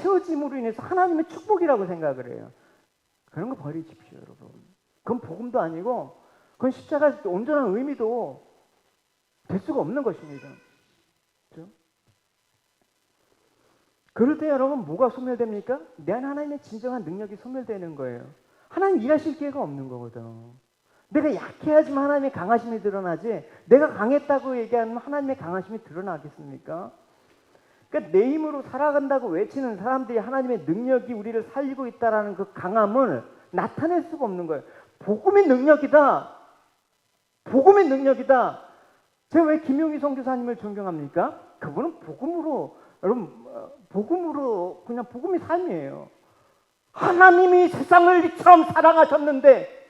A: 채워짐으로 인해서 하나님의 축복이라고 생각을 해요. 그런 거 버리십시오, 여러분. 그건 복음도 아니고 그건 십자가의 온전한 의미도 될 수가 없는 것입니다. 그렇죠? 그럴 때 여러분 뭐가 소멸됩니까? 내 안에 하나님의 진정한 능력이 소멸되는 거예요. 하나님 일하실 기회가 없는 거거든. 내가 약해야지만 하나님의 강하심이 드러나지, 내가 강했다고 얘기하면 하나님의 강하심이 드러나겠습니까? 그러니까 내 힘으로 살아간다고 외치는 사람들이 하나님의 능력이 우리를 살리고 있다는 그 강함을 나타낼 수가 없는 거예요. 복음의 능력이다. 복음의 능력이다. 제가 왜 김용희 선교사님을 존경합니까? 그분은 복음으로, 여러분, 복음으로 그냥 복음이 삶이에요. 하나님이 세상을 이처럼 사랑하셨는데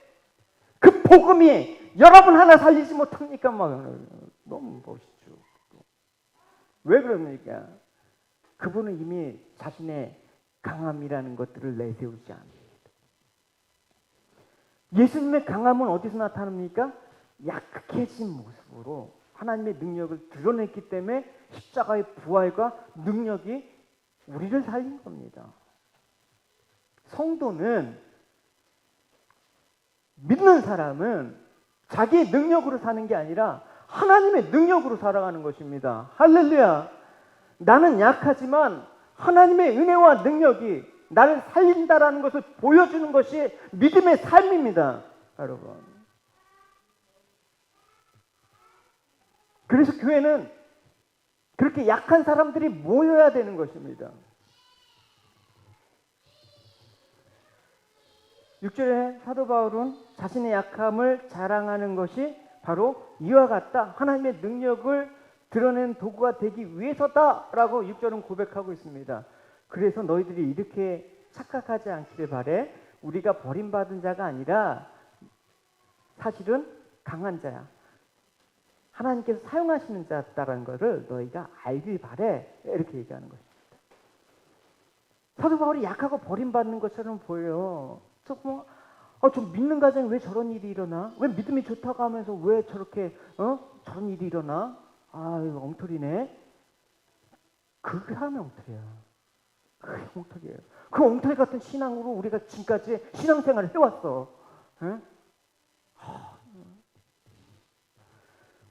A: 그 복음이 여러분 하나 살리지 못합니까? 막 너무 멋있죠. 왜 그럽니까? 그분은 이미 자신의 강함이라는 것들을 내세우지 않습니다. 예수님의 강함은 어디서 나타납니까? 약해진 모습으로 하나님의 능력을 드러냈기 때문에 십자가의 부활과 능력이 우리를 살린 겁니다. 성도는, 믿는 사람은 자기의 능력으로 사는 게 아니라 하나님의 능력으로 살아가는 것입니다. 할렐루야. 나는 약하지만 하나님의 은혜와 능력이 나를 살린다라는 것을 보여주는 것이 믿음의 삶입니다, 여러분. 그래서 교회는 그렇게 약한 사람들이 모여야 되는 것입니다. 6절에 사도 바울은 자신의 약함을 자랑하는 것이 바로 이와 같다. 하나님의 능력을 드러낸 도구가 되기 위해서다라고 6절은 고백하고 있습니다. 그래서 너희들이 이렇게 착각하지 않기를 바래. 우리가 버림받은 자가 아니라 사실은 강한 자야. 하나님께서 사용하시는 자다라는 것을 너희가 알길 바래. 이렇게 얘기하는 것입니다. 사도 바울이 약하고 버림받는 것처럼 보여요. 좀 믿는 가정에 왜 저런 일이 일어나? 왜 믿음이 좋다고 하면서 왜 저렇게 저런 일이 일어나? 이거 엉터리네. 그 사람이 엉터리야. 그게 엉터리예요. 그 엉터리 같은 신앙으로 우리가 지금까지 신앙생활을 해왔어.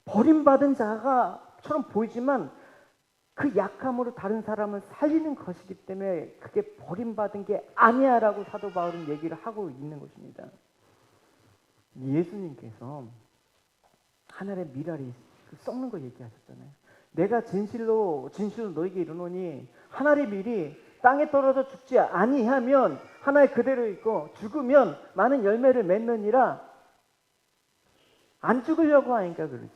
A: 버림받은 자가처럼 보이지만 그 약함으로 다른 사람을 살리는 것이기 때문에 그게 버림받은 게 아니야라고 사도 바울은 얘기를 하고 있는 것입니다. 예수님께서 하늘의 미랄이 썩는 거 얘기하셨잖아요. 내가 진실로 너에게 이르노니 하늘의 밀이 땅에 떨어져 죽지 아니하면 하나에 그대로 있고 죽으면 많은 열매를 맺느니라. 안 죽으려고 하니까 그렇죠.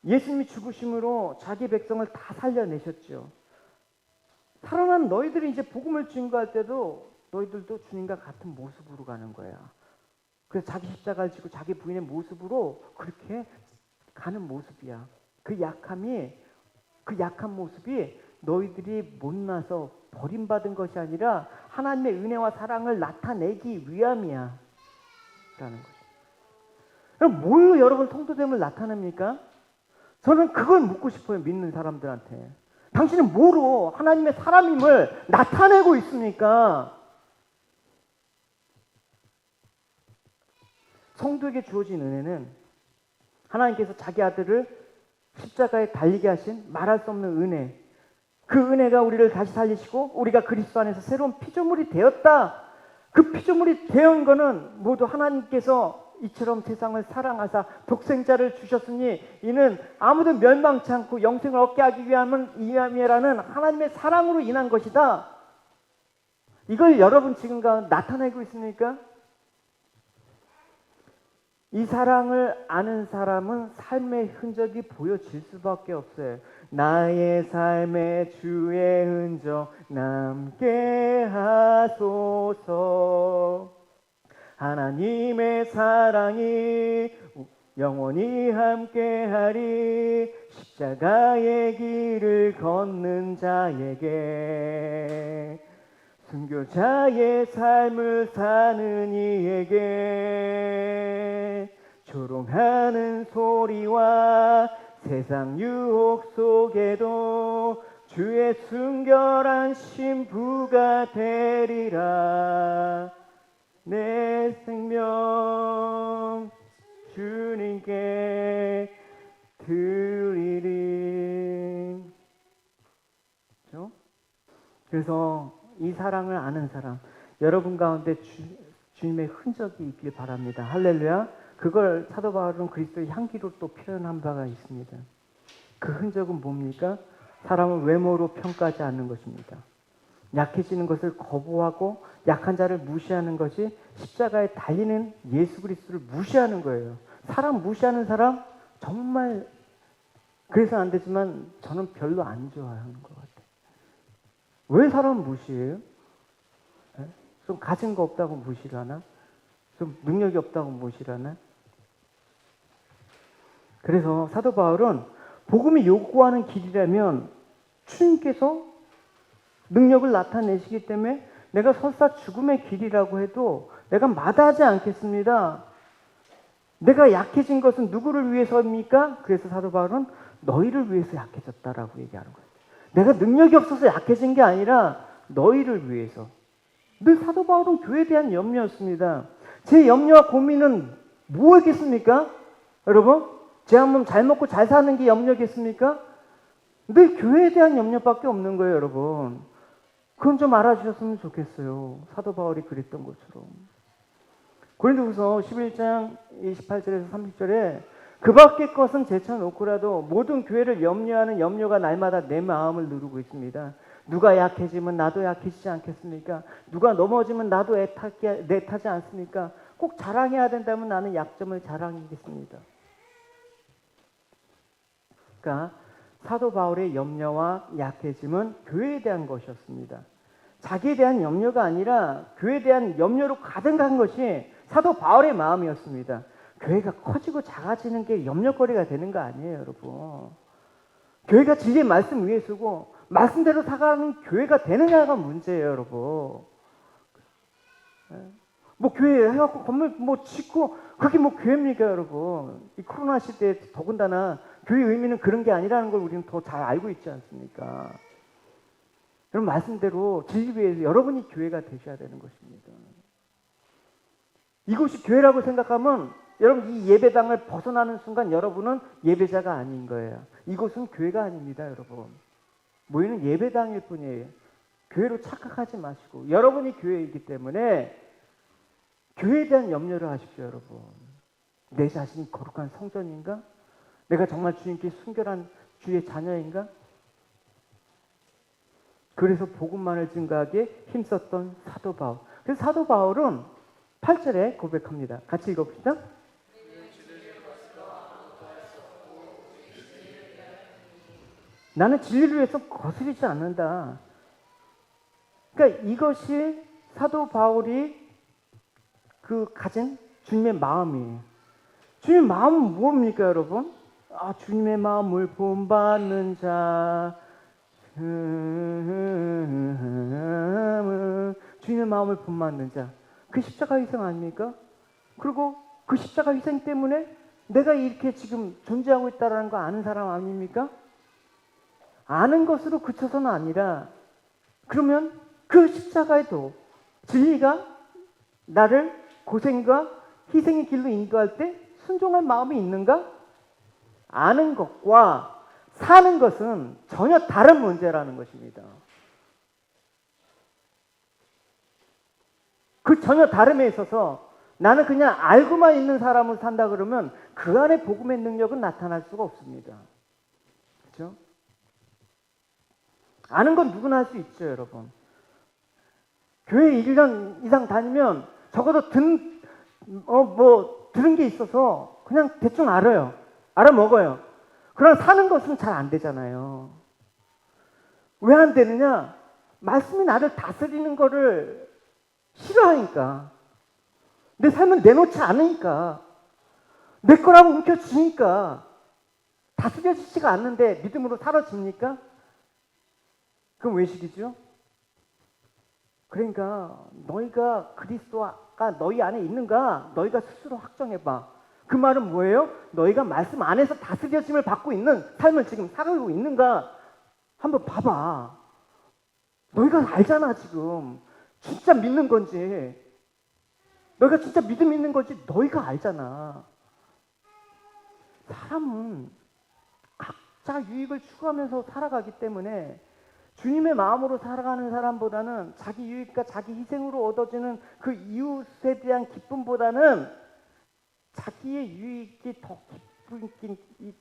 A: 예수님이 죽으심으로 자기 백성을 다 살려내셨죠. 살아난 너희들이 이제 복음을 증거할 때도 너희들도 주님과 같은 모습으로 가는 거야. 그래서 자기 십자가를 지고 자기 부인의 모습으로 그렇게 가는 모습이야. 그 약한 모습이 너희들이 못나서 버림받은 것이 아니라 하나님의 은혜와 사랑을 나타내기 위함이야 라는 거죠. 그럼 뭘로 여러분 성도됨을 나타냅니까? 저는 그걸 묻고 싶어요. 믿는 사람들한테. 당신은 뭐로 하나님의 사람임을 나타내고 있습니까? 성도에게 주어진 은혜는 하나님께서 자기 아들을 십자가에 달리게 하신 말할 수 없는 은혜, 그 은혜가 우리를 다시 살리시고 우리가 그리스도 안에서 새로운 피조물이 되었다. 그 피조물이 되은 것은 모두 하나님께서 이처럼 세상을 사랑하사 독생자를 주셨으니 이는 아무도 멸망치 않고 영생을 얻게 하기 위함이라는 하나님의 사랑으로 인한 것이다. 이걸 여러분 지금 나타내고 있습니까? 이 사랑을 아는 사람은 삶의 흔적이 보여질 수밖에 없어요. 나의 삶에 주의 흔적 남게 하소서. 하나님의 사랑이 영원히 함께하리. 십자가의 길을 걷는 자에게, 순교자의 삶을 사는 이에게, 조롱하는 소리와 세상 유혹 속에도 주의 순결한 신부가 되리라. 내 생명 주님께 드리리. 그렇죠? 그래서 이 사랑을 아는 사람, 여러분 가운데 주님의 흔적이 있길 바랍니다. 할렐루야. 그걸 사도 바울은 그리스도의 향기로 또 표현한 바가 있습니다. 그 흔적은 뭡니까? 사람을 외모로 평가하지 않는 것입니다. 약해지는 것을 거부하고 약한 자를 무시하는 것이 십자가에 달리는 예수 그리스도를 무시하는 거예요. 사람 무시하는 사람 정말 그래서 안 되지만 저는 별로 안 좋아하는 것 같아요. 왜 사람 무시해요? 좀 가진 거 없다고 무시를 하나? 좀 능력이 없다고 무시를 하나? 그래서 사도 바울은 복음이 요구하는 길이라면 주님께서 능력을 나타내시기 때문에 내가 설사 죽음의 길이라고 해도 내가 마다하지 않겠습니다. 내가 약해진 것은 누구를 위해서입니까? 그래서 사도 바울은 너희를 위해서 약해졌다라고 얘기하는 거예요. 내가 능력이 없어서 약해진 게 아니라 너희를 위해서. 늘 사도 바울은 교회에 대한 염려였습니다. 제 염려와 고민은 뭐겠습니까? 여러분, 제 한 몸 잘 먹고 잘 사는 게 염려겠습니까? 늘 교회에 대한 염려밖에 없는 거예요, 여러분. 그건 좀 알아주셨으면 좋겠어요. 사도 바울이 그랬던 것처럼. 고린도후서 11장 28절에서 30절에 그 밖의 것은 제쳐놓고라도 모든 교회를 염려하는 염려가 날마다 내 마음을 누르고 있습니다. 누가 약해지면 나도 약해지지 않겠습니까? 누가 넘어지면 나도 애타지 않습니까? 꼭 자랑해야 된다면 나는 약점을 자랑하겠습니다. 그러니까 사도 바울의 염려와 약해짐은 교회에 대한 것이었습니다. 자기에 대한 염려가 아니라 교회에 대한 염려로 가득한 것이 사도 바울의 마음이었습니다. 교회가 커지고 작아지는 게 염려거리가 되는 거 아니에요, 여러분. 교회가 진리의 말씀 위에 서고 말씀대로 살아가는 교회가 되느냐가 문제예요, 여러분. 뭐 교회 해갖고 건물 뭐 짓고 그게 뭐 교회입니까, 여러분? 이 코로나 시대에 더군다나 교회의 의미는 그런 게 아니라는 걸 우리는 더 잘 알고 있지 않습니까? 여러분 말씀대로 진리 위에서 여러분이 교회가 되셔야 되는 것입니다. 이곳이 교회라고 생각하면 여러분 이 예배당을 벗어나는 순간 여러분은 예배자가 아닌 거예요. 이곳은 교회가 아닙니다, 여러분. 모이는 예배당일 뿐이에요. 교회로 착각하지 마시고 여러분이 교회이기 때문에 교회에 대한 염려를 하십시오, 여러분. 내 자신이 거룩한 성전인가? 내가 정말 주님께 순결한 주의 자녀인가? 그래서 복음만을 증거하기에 힘썼던 사도 바울. 그래서 사도 바울은 8절에 고백합니다. 같이 읽어봅시다. 나는 진리를 위해서 거스르지 않는다. 그러니까 이것이 사도 바울이 가진 주님의 마음이에요. 주님의 마음은 무엇입니까, 여러분? 주님의 마음을 본받는 자, 주님의 마음을 본받는 자. 그 십자가 희생 아닙니까? 그리고 그 십자가 희생 때문에 내가 이렇게 지금 존재하고 있다는 거 아는 사람 아닙니까? 아는 것으로 그쳐서는 아니라, 그러면 그 십자가에도 진리가 나를 고생과 희생의 길로 인도할 때 순종할 마음이 있는가? 아는 것과 사는 것은 전혀 다른 문제라는 것입니다. 그 전혀 다름에 있어서 나는 그냥 알고만 있는 사람으로 산다 그러면 그 안에 복음의 능력은 나타날 수가 없습니다. 그렇죠? 아는 건 누구나 할 수 있죠, 여러분. 교회 1년 이상 다니면 적어도 들은 게 있어서 그냥 대충 알아요. 알아먹어요. 그러나 사는 것은 잘 안 되잖아요. 왜 안 되느냐? 말씀이 나를 다스리는 거를 싫어하니까. 내 삶은 내놓지 않으니까. 내 거라고 움켜쥐니까. 다스려지지가 않는데 믿음으로 사라집니까? 그럼 외식이죠? 그러니까 너희가 그리스도가 너희 안에 있는가? 너희가 스스로 확정해봐. 그 말은 뭐예요? 너희가 말씀 안에서 다스려짐을 받고 있는 삶을 지금 살아가고 있는가? 한번 봐봐. 너희가 알잖아 지금. 진짜 믿는 건지. 너희가 진짜 믿음 있는 건지 너희가 알잖아. 사람은 각자 유익을 추구하면서 살아가기 때문에 주님의 마음으로 살아가는 사람보다는 자기 유익과 자기 희생으로 얻어지는 그 이웃에 대한 기쁨보다는 자기의 유익이 더 기쁘기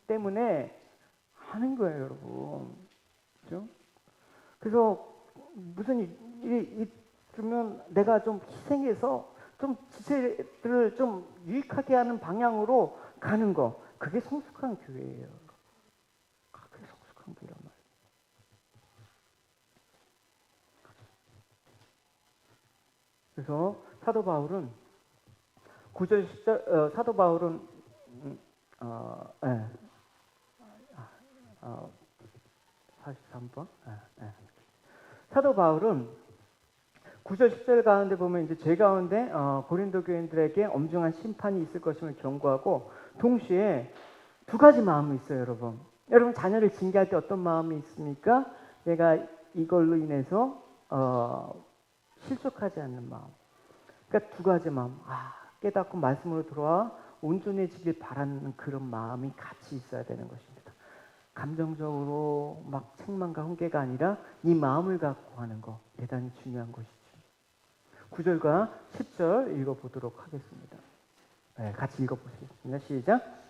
A: 때문에 하는 거예요, 여러분. 그렇죠? 그래서 무슨 일이 있으면 내가 좀 희생해서 좀 지체들을 좀 유익하게 하는 방향으로 가는 거, 그게 성숙한 교회예요. 그게 성숙한 교회란 말이에요. 그래서 사도 바울은 9절 10절 사도 바울은 43번 사도 바울은 9절 10절 가운데 보면 이제 제 가운데 고린도 교인들에게 엄중한 심판이 있을 것임을 경고하고 동시에 두 가지 마음이 있어요, 여러분. 여러분 자녀를 징계할 때 어떤 마음이 있습니까? 내가 이걸로 인해서 실족하지 않는 마음. 그러니까 두 가지 마음. 깨닫고 말씀으로 들어와 온전해지길 바라는 그런 마음이 같이 있어야 되는 것입니다. 감정적으로 막 책망과 훈계가 아니라 이 마음을 갖고 하는 거 대단히 중요한 것이죠. 9절과 10절 읽어보도록 하겠습니다. 네, 같이 읽어보겠습니다. 시작.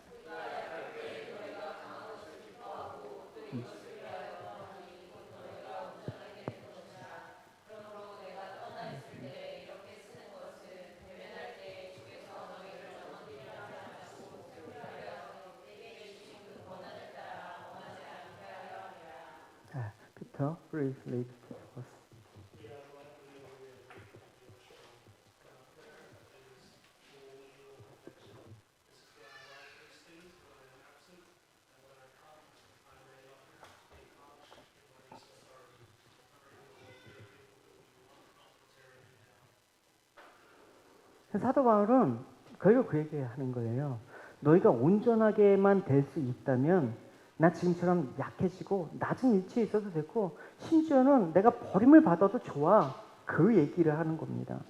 A: Peter, please read to us. 사도 바울은 결국 그 얘기 하는 거예요. 너희가 온전하게만 될 수 있다면 나 지금처럼 약해지고 낮은 위치에 있어도 되고 심지어는 내가 버림을 받아도 좋아. 그 얘기를 하는 겁니다.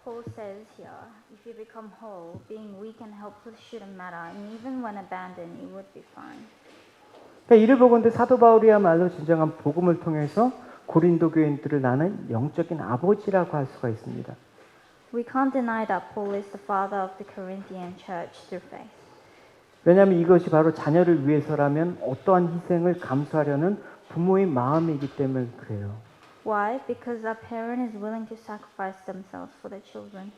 B: Paul says here, if you become whole, being weak and helpless shouldn't matter, and even when abandoned, it would be fine.
A: 그러니까 이를 보건대 사도 바울이야말로 진정한 복음을 통해서 고린도 교인들을 나는 영적인 아버지라고 할 수가 있습니다.
B: We can't deny that Paul is the father of the Corinthian church through faith.
A: 왜냐하면 이것이 바로 자녀를 위해서라면 어떠한 희생을 감수하려는 부모의 마음이기 때문에 그래요.
B: Why? Because a parent is willing to sacrifice themselves for their children.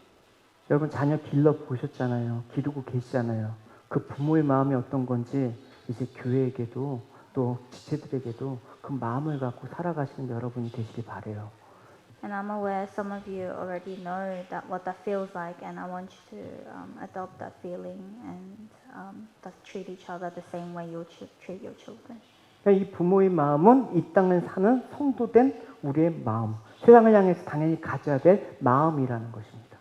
A: 여러분 자녀 길러 보셨잖아요. 기르고 계시잖아요. 그 부모의 마음이 어떤 건지 이제 교회에게도 또 지체들에게도 그 마음을 갖고 살아가시는 여러분이 되시길 바래요.
B: And I'm aware some of you already know that what that feels like, and I want you to adopt that feeling and that treat each other the same way you treat your children.
A: 그러니까 이 부모의 마음은 이 땅을 사는 성도된 우리의 마음, 세상을 향해서 당연히 가져야 될 마음이라는 것입니다.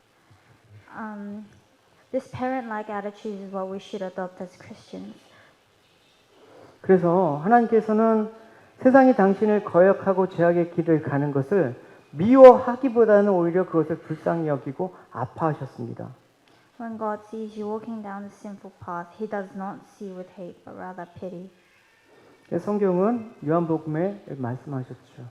B: This parent-like attitude is what we should adopt as Christians.
A: 그래서 하나님께서는 세상이 당신을 거역하고 죄악의 길을 가는 것을 미워하기보다는 오히려 그것을 불쌍히 여기고 아파하셨습니다.
B: When God sees you walking down the sinful path, He does not see with hate, but rather pity.
A: 성경은 요한복음에 말씀하셨죠.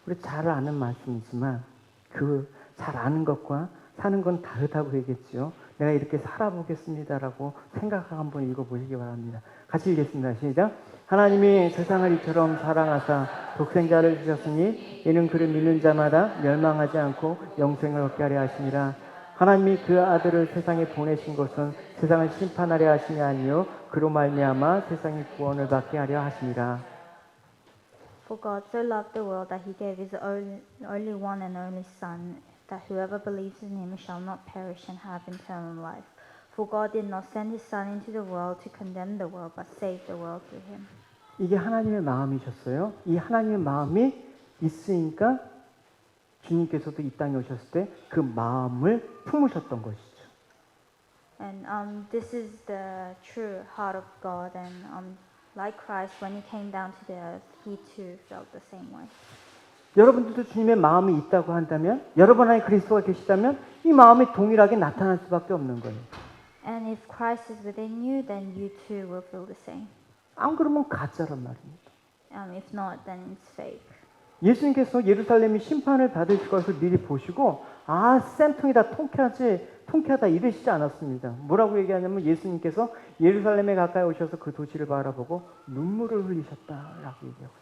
A: 우리 잘 아는 말씀이지만 그 잘 아는 것과 사는 건 다르다고 얘기했죠. 내가 이렇게 살아보겠습니다라고 생각하고 한번 읽어보시기 바랍니다. 같이 읽겠습니다. 시작. 하나님이 세상을 이처럼 사랑하사 독생자를 주셨으니 이는 그를 믿는 자마다 멸망하지 않고 영생을 얻게 하려 하심이라. 하나님이 그 아들을 세상에 보내신 것은 세상을 심판하려 하심이 아니요 그로 말미암아 세상이 구원을 받게 하려 하심이라.
B: For God so loved the world that He gave His only one and only Son, that whoever believes in Him shall not perish and have eternal life. For God did not send His Son into the world to condemn the world, but save the world through Him.
A: 이게 하나님의 마음이셨어요. 이 하나님의 마음이 있으니까 주님께서도 이 땅에 오셨을 때 그 마음을 품으셨던 것이죠.
B: And this is the true heart of God. And like Christ, when He came down to the earth, He too felt the same way.
A: 여러분들도 주님의 마음이 있다고 한다면, 여러분 안에 그리스도가 계시다면 이 마음이 동일하게 나타날 수밖에 없는 거예요.
B: And if Christ is within you, then you too will feel the same.
A: 안 그러면 가짜란 말입니다.
B: If not, then it's fake.
A: 예수님께서 예루살렘이 심판을 받을 것을 미리 보시고 아 쌤통이다 통쾌하다 이러시지 않았습니다. 뭐라고 얘기하냐면 예수님께서 예루살렘에 가까이 오셔서 그 도시를 바라보고 눈물을 흘리셨다라고 얘기하고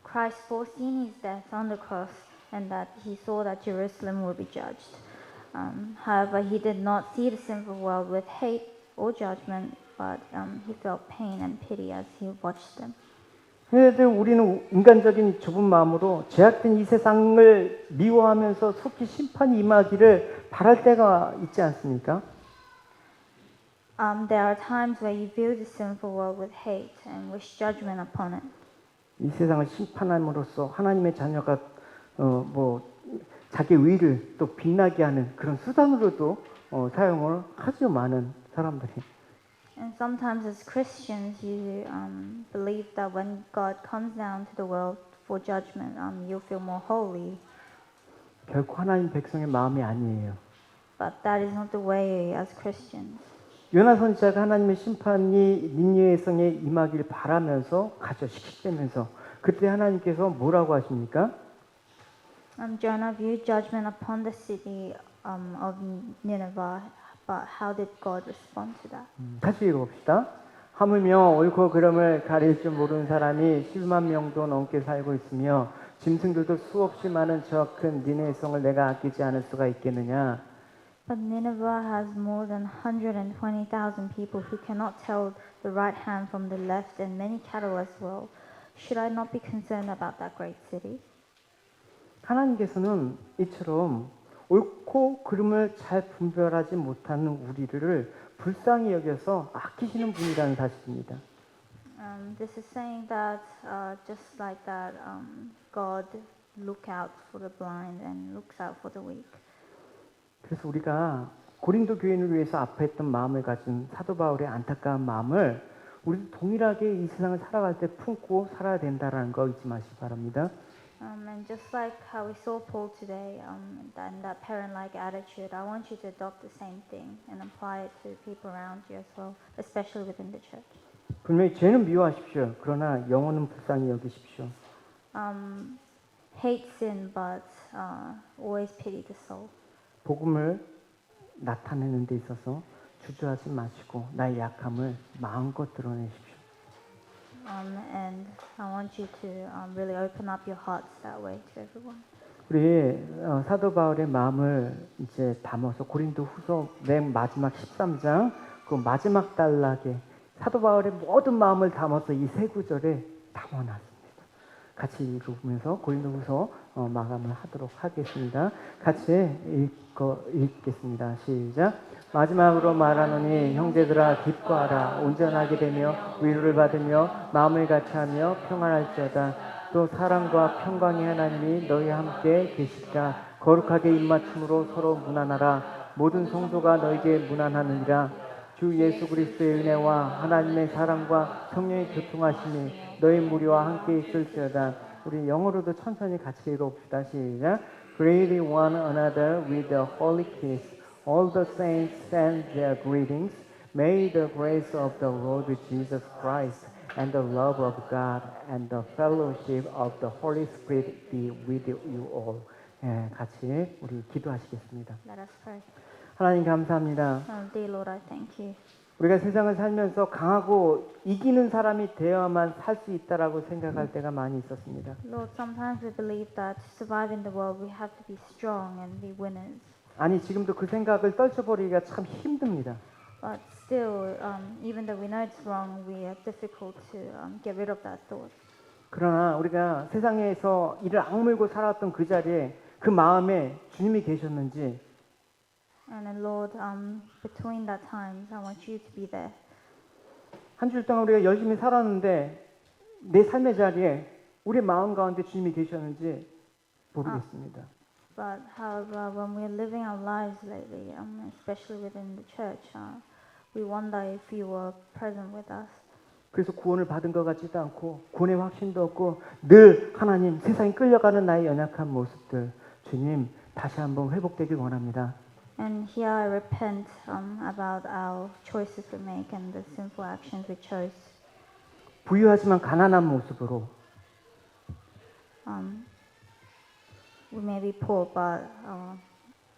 B: Christ foreseen His death on the cross, and that He saw that Jerusalem would be judged. However, He did not see the sinful world with hate or judgment, but He felt pain and pity as He watched them.
A: 그런데 우리는 인간적인 좁은 마음으로 죄악된 이 세상을 미워하면서 속히 심판이 임하기를 바랄 때가 있지 않습니까?
B: There are times where you view the sinful world with hate and wish judgment upon it.
A: 이 세상을 심판함으로써 하나님의 자녀가 자기 의를 또 빛나게 하는 그런 수단으로도 사용을 하죠. 많은 사람들이.
B: And sometimes as Christians, you believe that when God comes down to the world for judgment, you'll feel more holy.
A: 결코 하나님 백성의 마음이 아니에요.
B: But that is not the way as Christians.
A: 요나 선지자가 하나님의 심판이 니느웨성에 임하기를 바라면서 가져 시키면서 그때 하나님께서 뭐라고 하십니까?
B: Jonah viewed judgment upon the city of Nineveh, but how did God respond to that?
A: 다시 읽어봅시다. 하물며 옳고 그름을 가릴 줄 모르는 사람이 10만 명도 넘게 살고 있으며 짐승들도 수없이 많은 저 큰 니느웨성을 내가 아끼지 않을 수가 있겠느냐?
B: But Nineveh has more than 120,000 people who cannot tell the right hand from the left, and many cattle as well. Should I not be concerned about that great city?
A: 하나님께서는 이처럼 옳고 그름을 잘 분별하지 못하는 우리를 불쌍히 여겨서 아끼시는 분이라는 사실입니다.
B: This is saying that just like that, God look out for the blind and looks out for the weak.
A: 그래서 우리가 고린도 교인을 위해서 아파했던 마음을 가진 사도 바울의 안타까운 마음을 우리도 동일하게 이 세상을 살아갈 때 품고 살아야 된다는 거 잊지 마시기 바랍니다.
B: And just like how we saw Paul today, and that parent-like attitude, I want you to adopt the same thing and apply it to people around you as well, especially within the church.
A: 분명히 죄는 미워하십시오. 그러나 영혼은 불쌍히 여기십시오.
B: Hate sin, but always pity the soul.
A: 복음을 나타내는 데 있어서 주저하지 마시고 나의 약함을 마음껏 드러내십시오.
B: And I want you to really open up your hearts that way to everyone.
A: 우리 사도 바울의 마음을 이제 담아서 고린도 후서 맨 마지막 13장 그 마지막 단락에 사도 바울의 모든 마음을 담아서 이 세 구절에 담아놨습니다. 같이 읽으면서 고린도후서 마감을 하도록 하겠습니다. 같이 읽겠습니다. 시작. 마지막으로 말하노니 형제들아 기뻐하라. 온전하게 되며 위로를 받으며 마음을 같이하며 평안할지어다. 또 사랑과 평강의 하나님이 너희와 함께 계시리라. 거룩하게 입맞춤으로 서로 문안하라. 모든 성도가 너희에게 문안하느니라. 주 예수 그리스도의 은혜와 하나님의 사랑과 성령의 교통하심이 너희 무리와 함께 있을지어다. 우리 영어로도 천천히 같이 읽어봅시다. 시작. Greet one another with a holy kiss. All the saints send their greetings. May the grace of the Lord Jesus Christ and the love of God and the fellowship of the Holy Spirit be with you all. 예, 같이 우리 기도하시겠습니다.
B: Let us pray.
A: 하나님 감사합니다.
B: Dear Lord, I thank you.
A: 우리가 세상을 살면서 강하고 이기는 사람이 되어야만 살 수 있다라고 생각할 때가 많이 있었습니다.
B: Lord, sometimes we believe that to survive in the world we have to be strong and be winners.
A: 아니 지금도 그 생각을 떨쳐버리기가 참 힘듭니다.
B: But still, even though we know it's wrong, we are difficult to get rid of that thought.
A: 그러나 우리가 세상에서 이를 악물고 살았던 그 자리에 그 마음에 주님이 계셨는지
B: And then Lord, between that times, I want you to be there.
A: 한 주일 동안 우리가 열심히 살았는데 내 삶의 자리에 우리 마음 가운데 주님이 계셨는지 모르겠습니다.
B: But however, when we're living our lives lately, especially within the church, we wonder if you were present with us.
A: 그래서 구원을 받은 것 같지도 않고 구원의 확신도 없고 늘 하나님 세상에 끌려가는 나의 연약한 모습들 주님 다시 한번 회복되길 원합니다.
B: And here I repent about our choices we make and the sinful actions we chose.
A: 부유하지만 가난한 모습으로
B: We may be poor, but I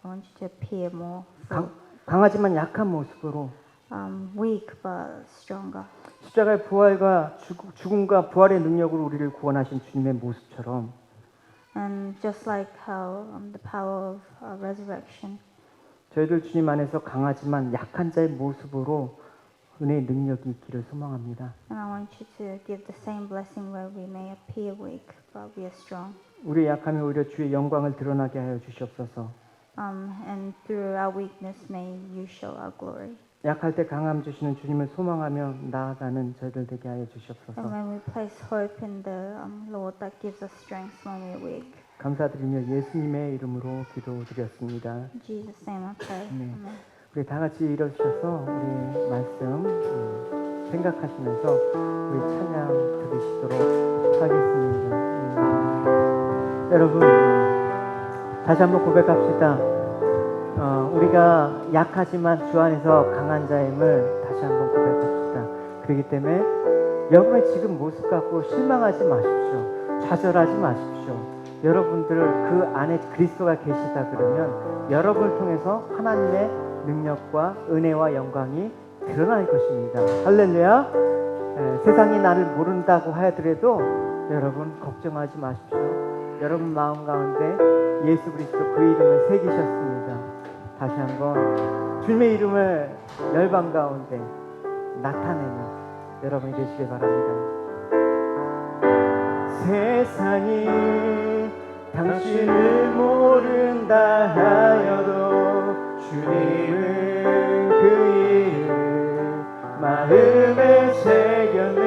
B: want you to appear more
A: 강하지만 약한 모습으로
B: weak but stronger.
A: 십자가의 부활과 죽음과 부활의 능력으로 우리를 구원하신 주님의 모습처럼
B: And just like how the power of resurrection,
A: 저희들 주님 안에서 강하지만 약한 자의 모습으로 은혜의 능력이 있기를 소망합니다.
B: and I want you to give the same blessing where we may appear weak, but we are strong.
A: 우리의 약함이 오히려 주의 영광을 드러나게 하여 주시옵소서.
B: And through our weakness, may you show our glory.
A: 약할 때 강함 주시는 주님을 소망하며 나아가는 저희들 되게 하여 주시옵소서.
B: And when we place hope in the Lord that gives us strength when we are weak.
A: 감사드리며 예수님의 이름으로 기도드렸습니다.
B: In Jesus' name I pray.
A: 네.
B: Amen.
A: 우리 다 같이 일어서셔서 우리 말씀 생각하시면서 우리 찬양 들으시도록 하겠습니다. 여러분 다시 한번 고백합시다. 우리가 약하지만 주 안에서 강한 자임을 다시 한번 고백합시다. 그렇기 때문에 여러분의 지금 모습 갖고 실망하지 마십시오. 좌절하지 마십시오. 여러분들 그 안에 그리스도가 계시다 그러면 여러분을 통해서 하나님의 능력과 은혜와 영광이 드러날 것입니다. 할렐루야. 세상이 나를 모른다고 하더라도 여러분 걱정하지 마십시오. 여러분 마음 가운데 예수 그리스도 그 이름을 새기셨습니다. 다시 한번 주님의 이름을 열방 가운데 나타내는 여러분이 되시길 바랍니다. 세상이 당신을 모른다 하여도 주님은 그 이름 마음에 새겼네.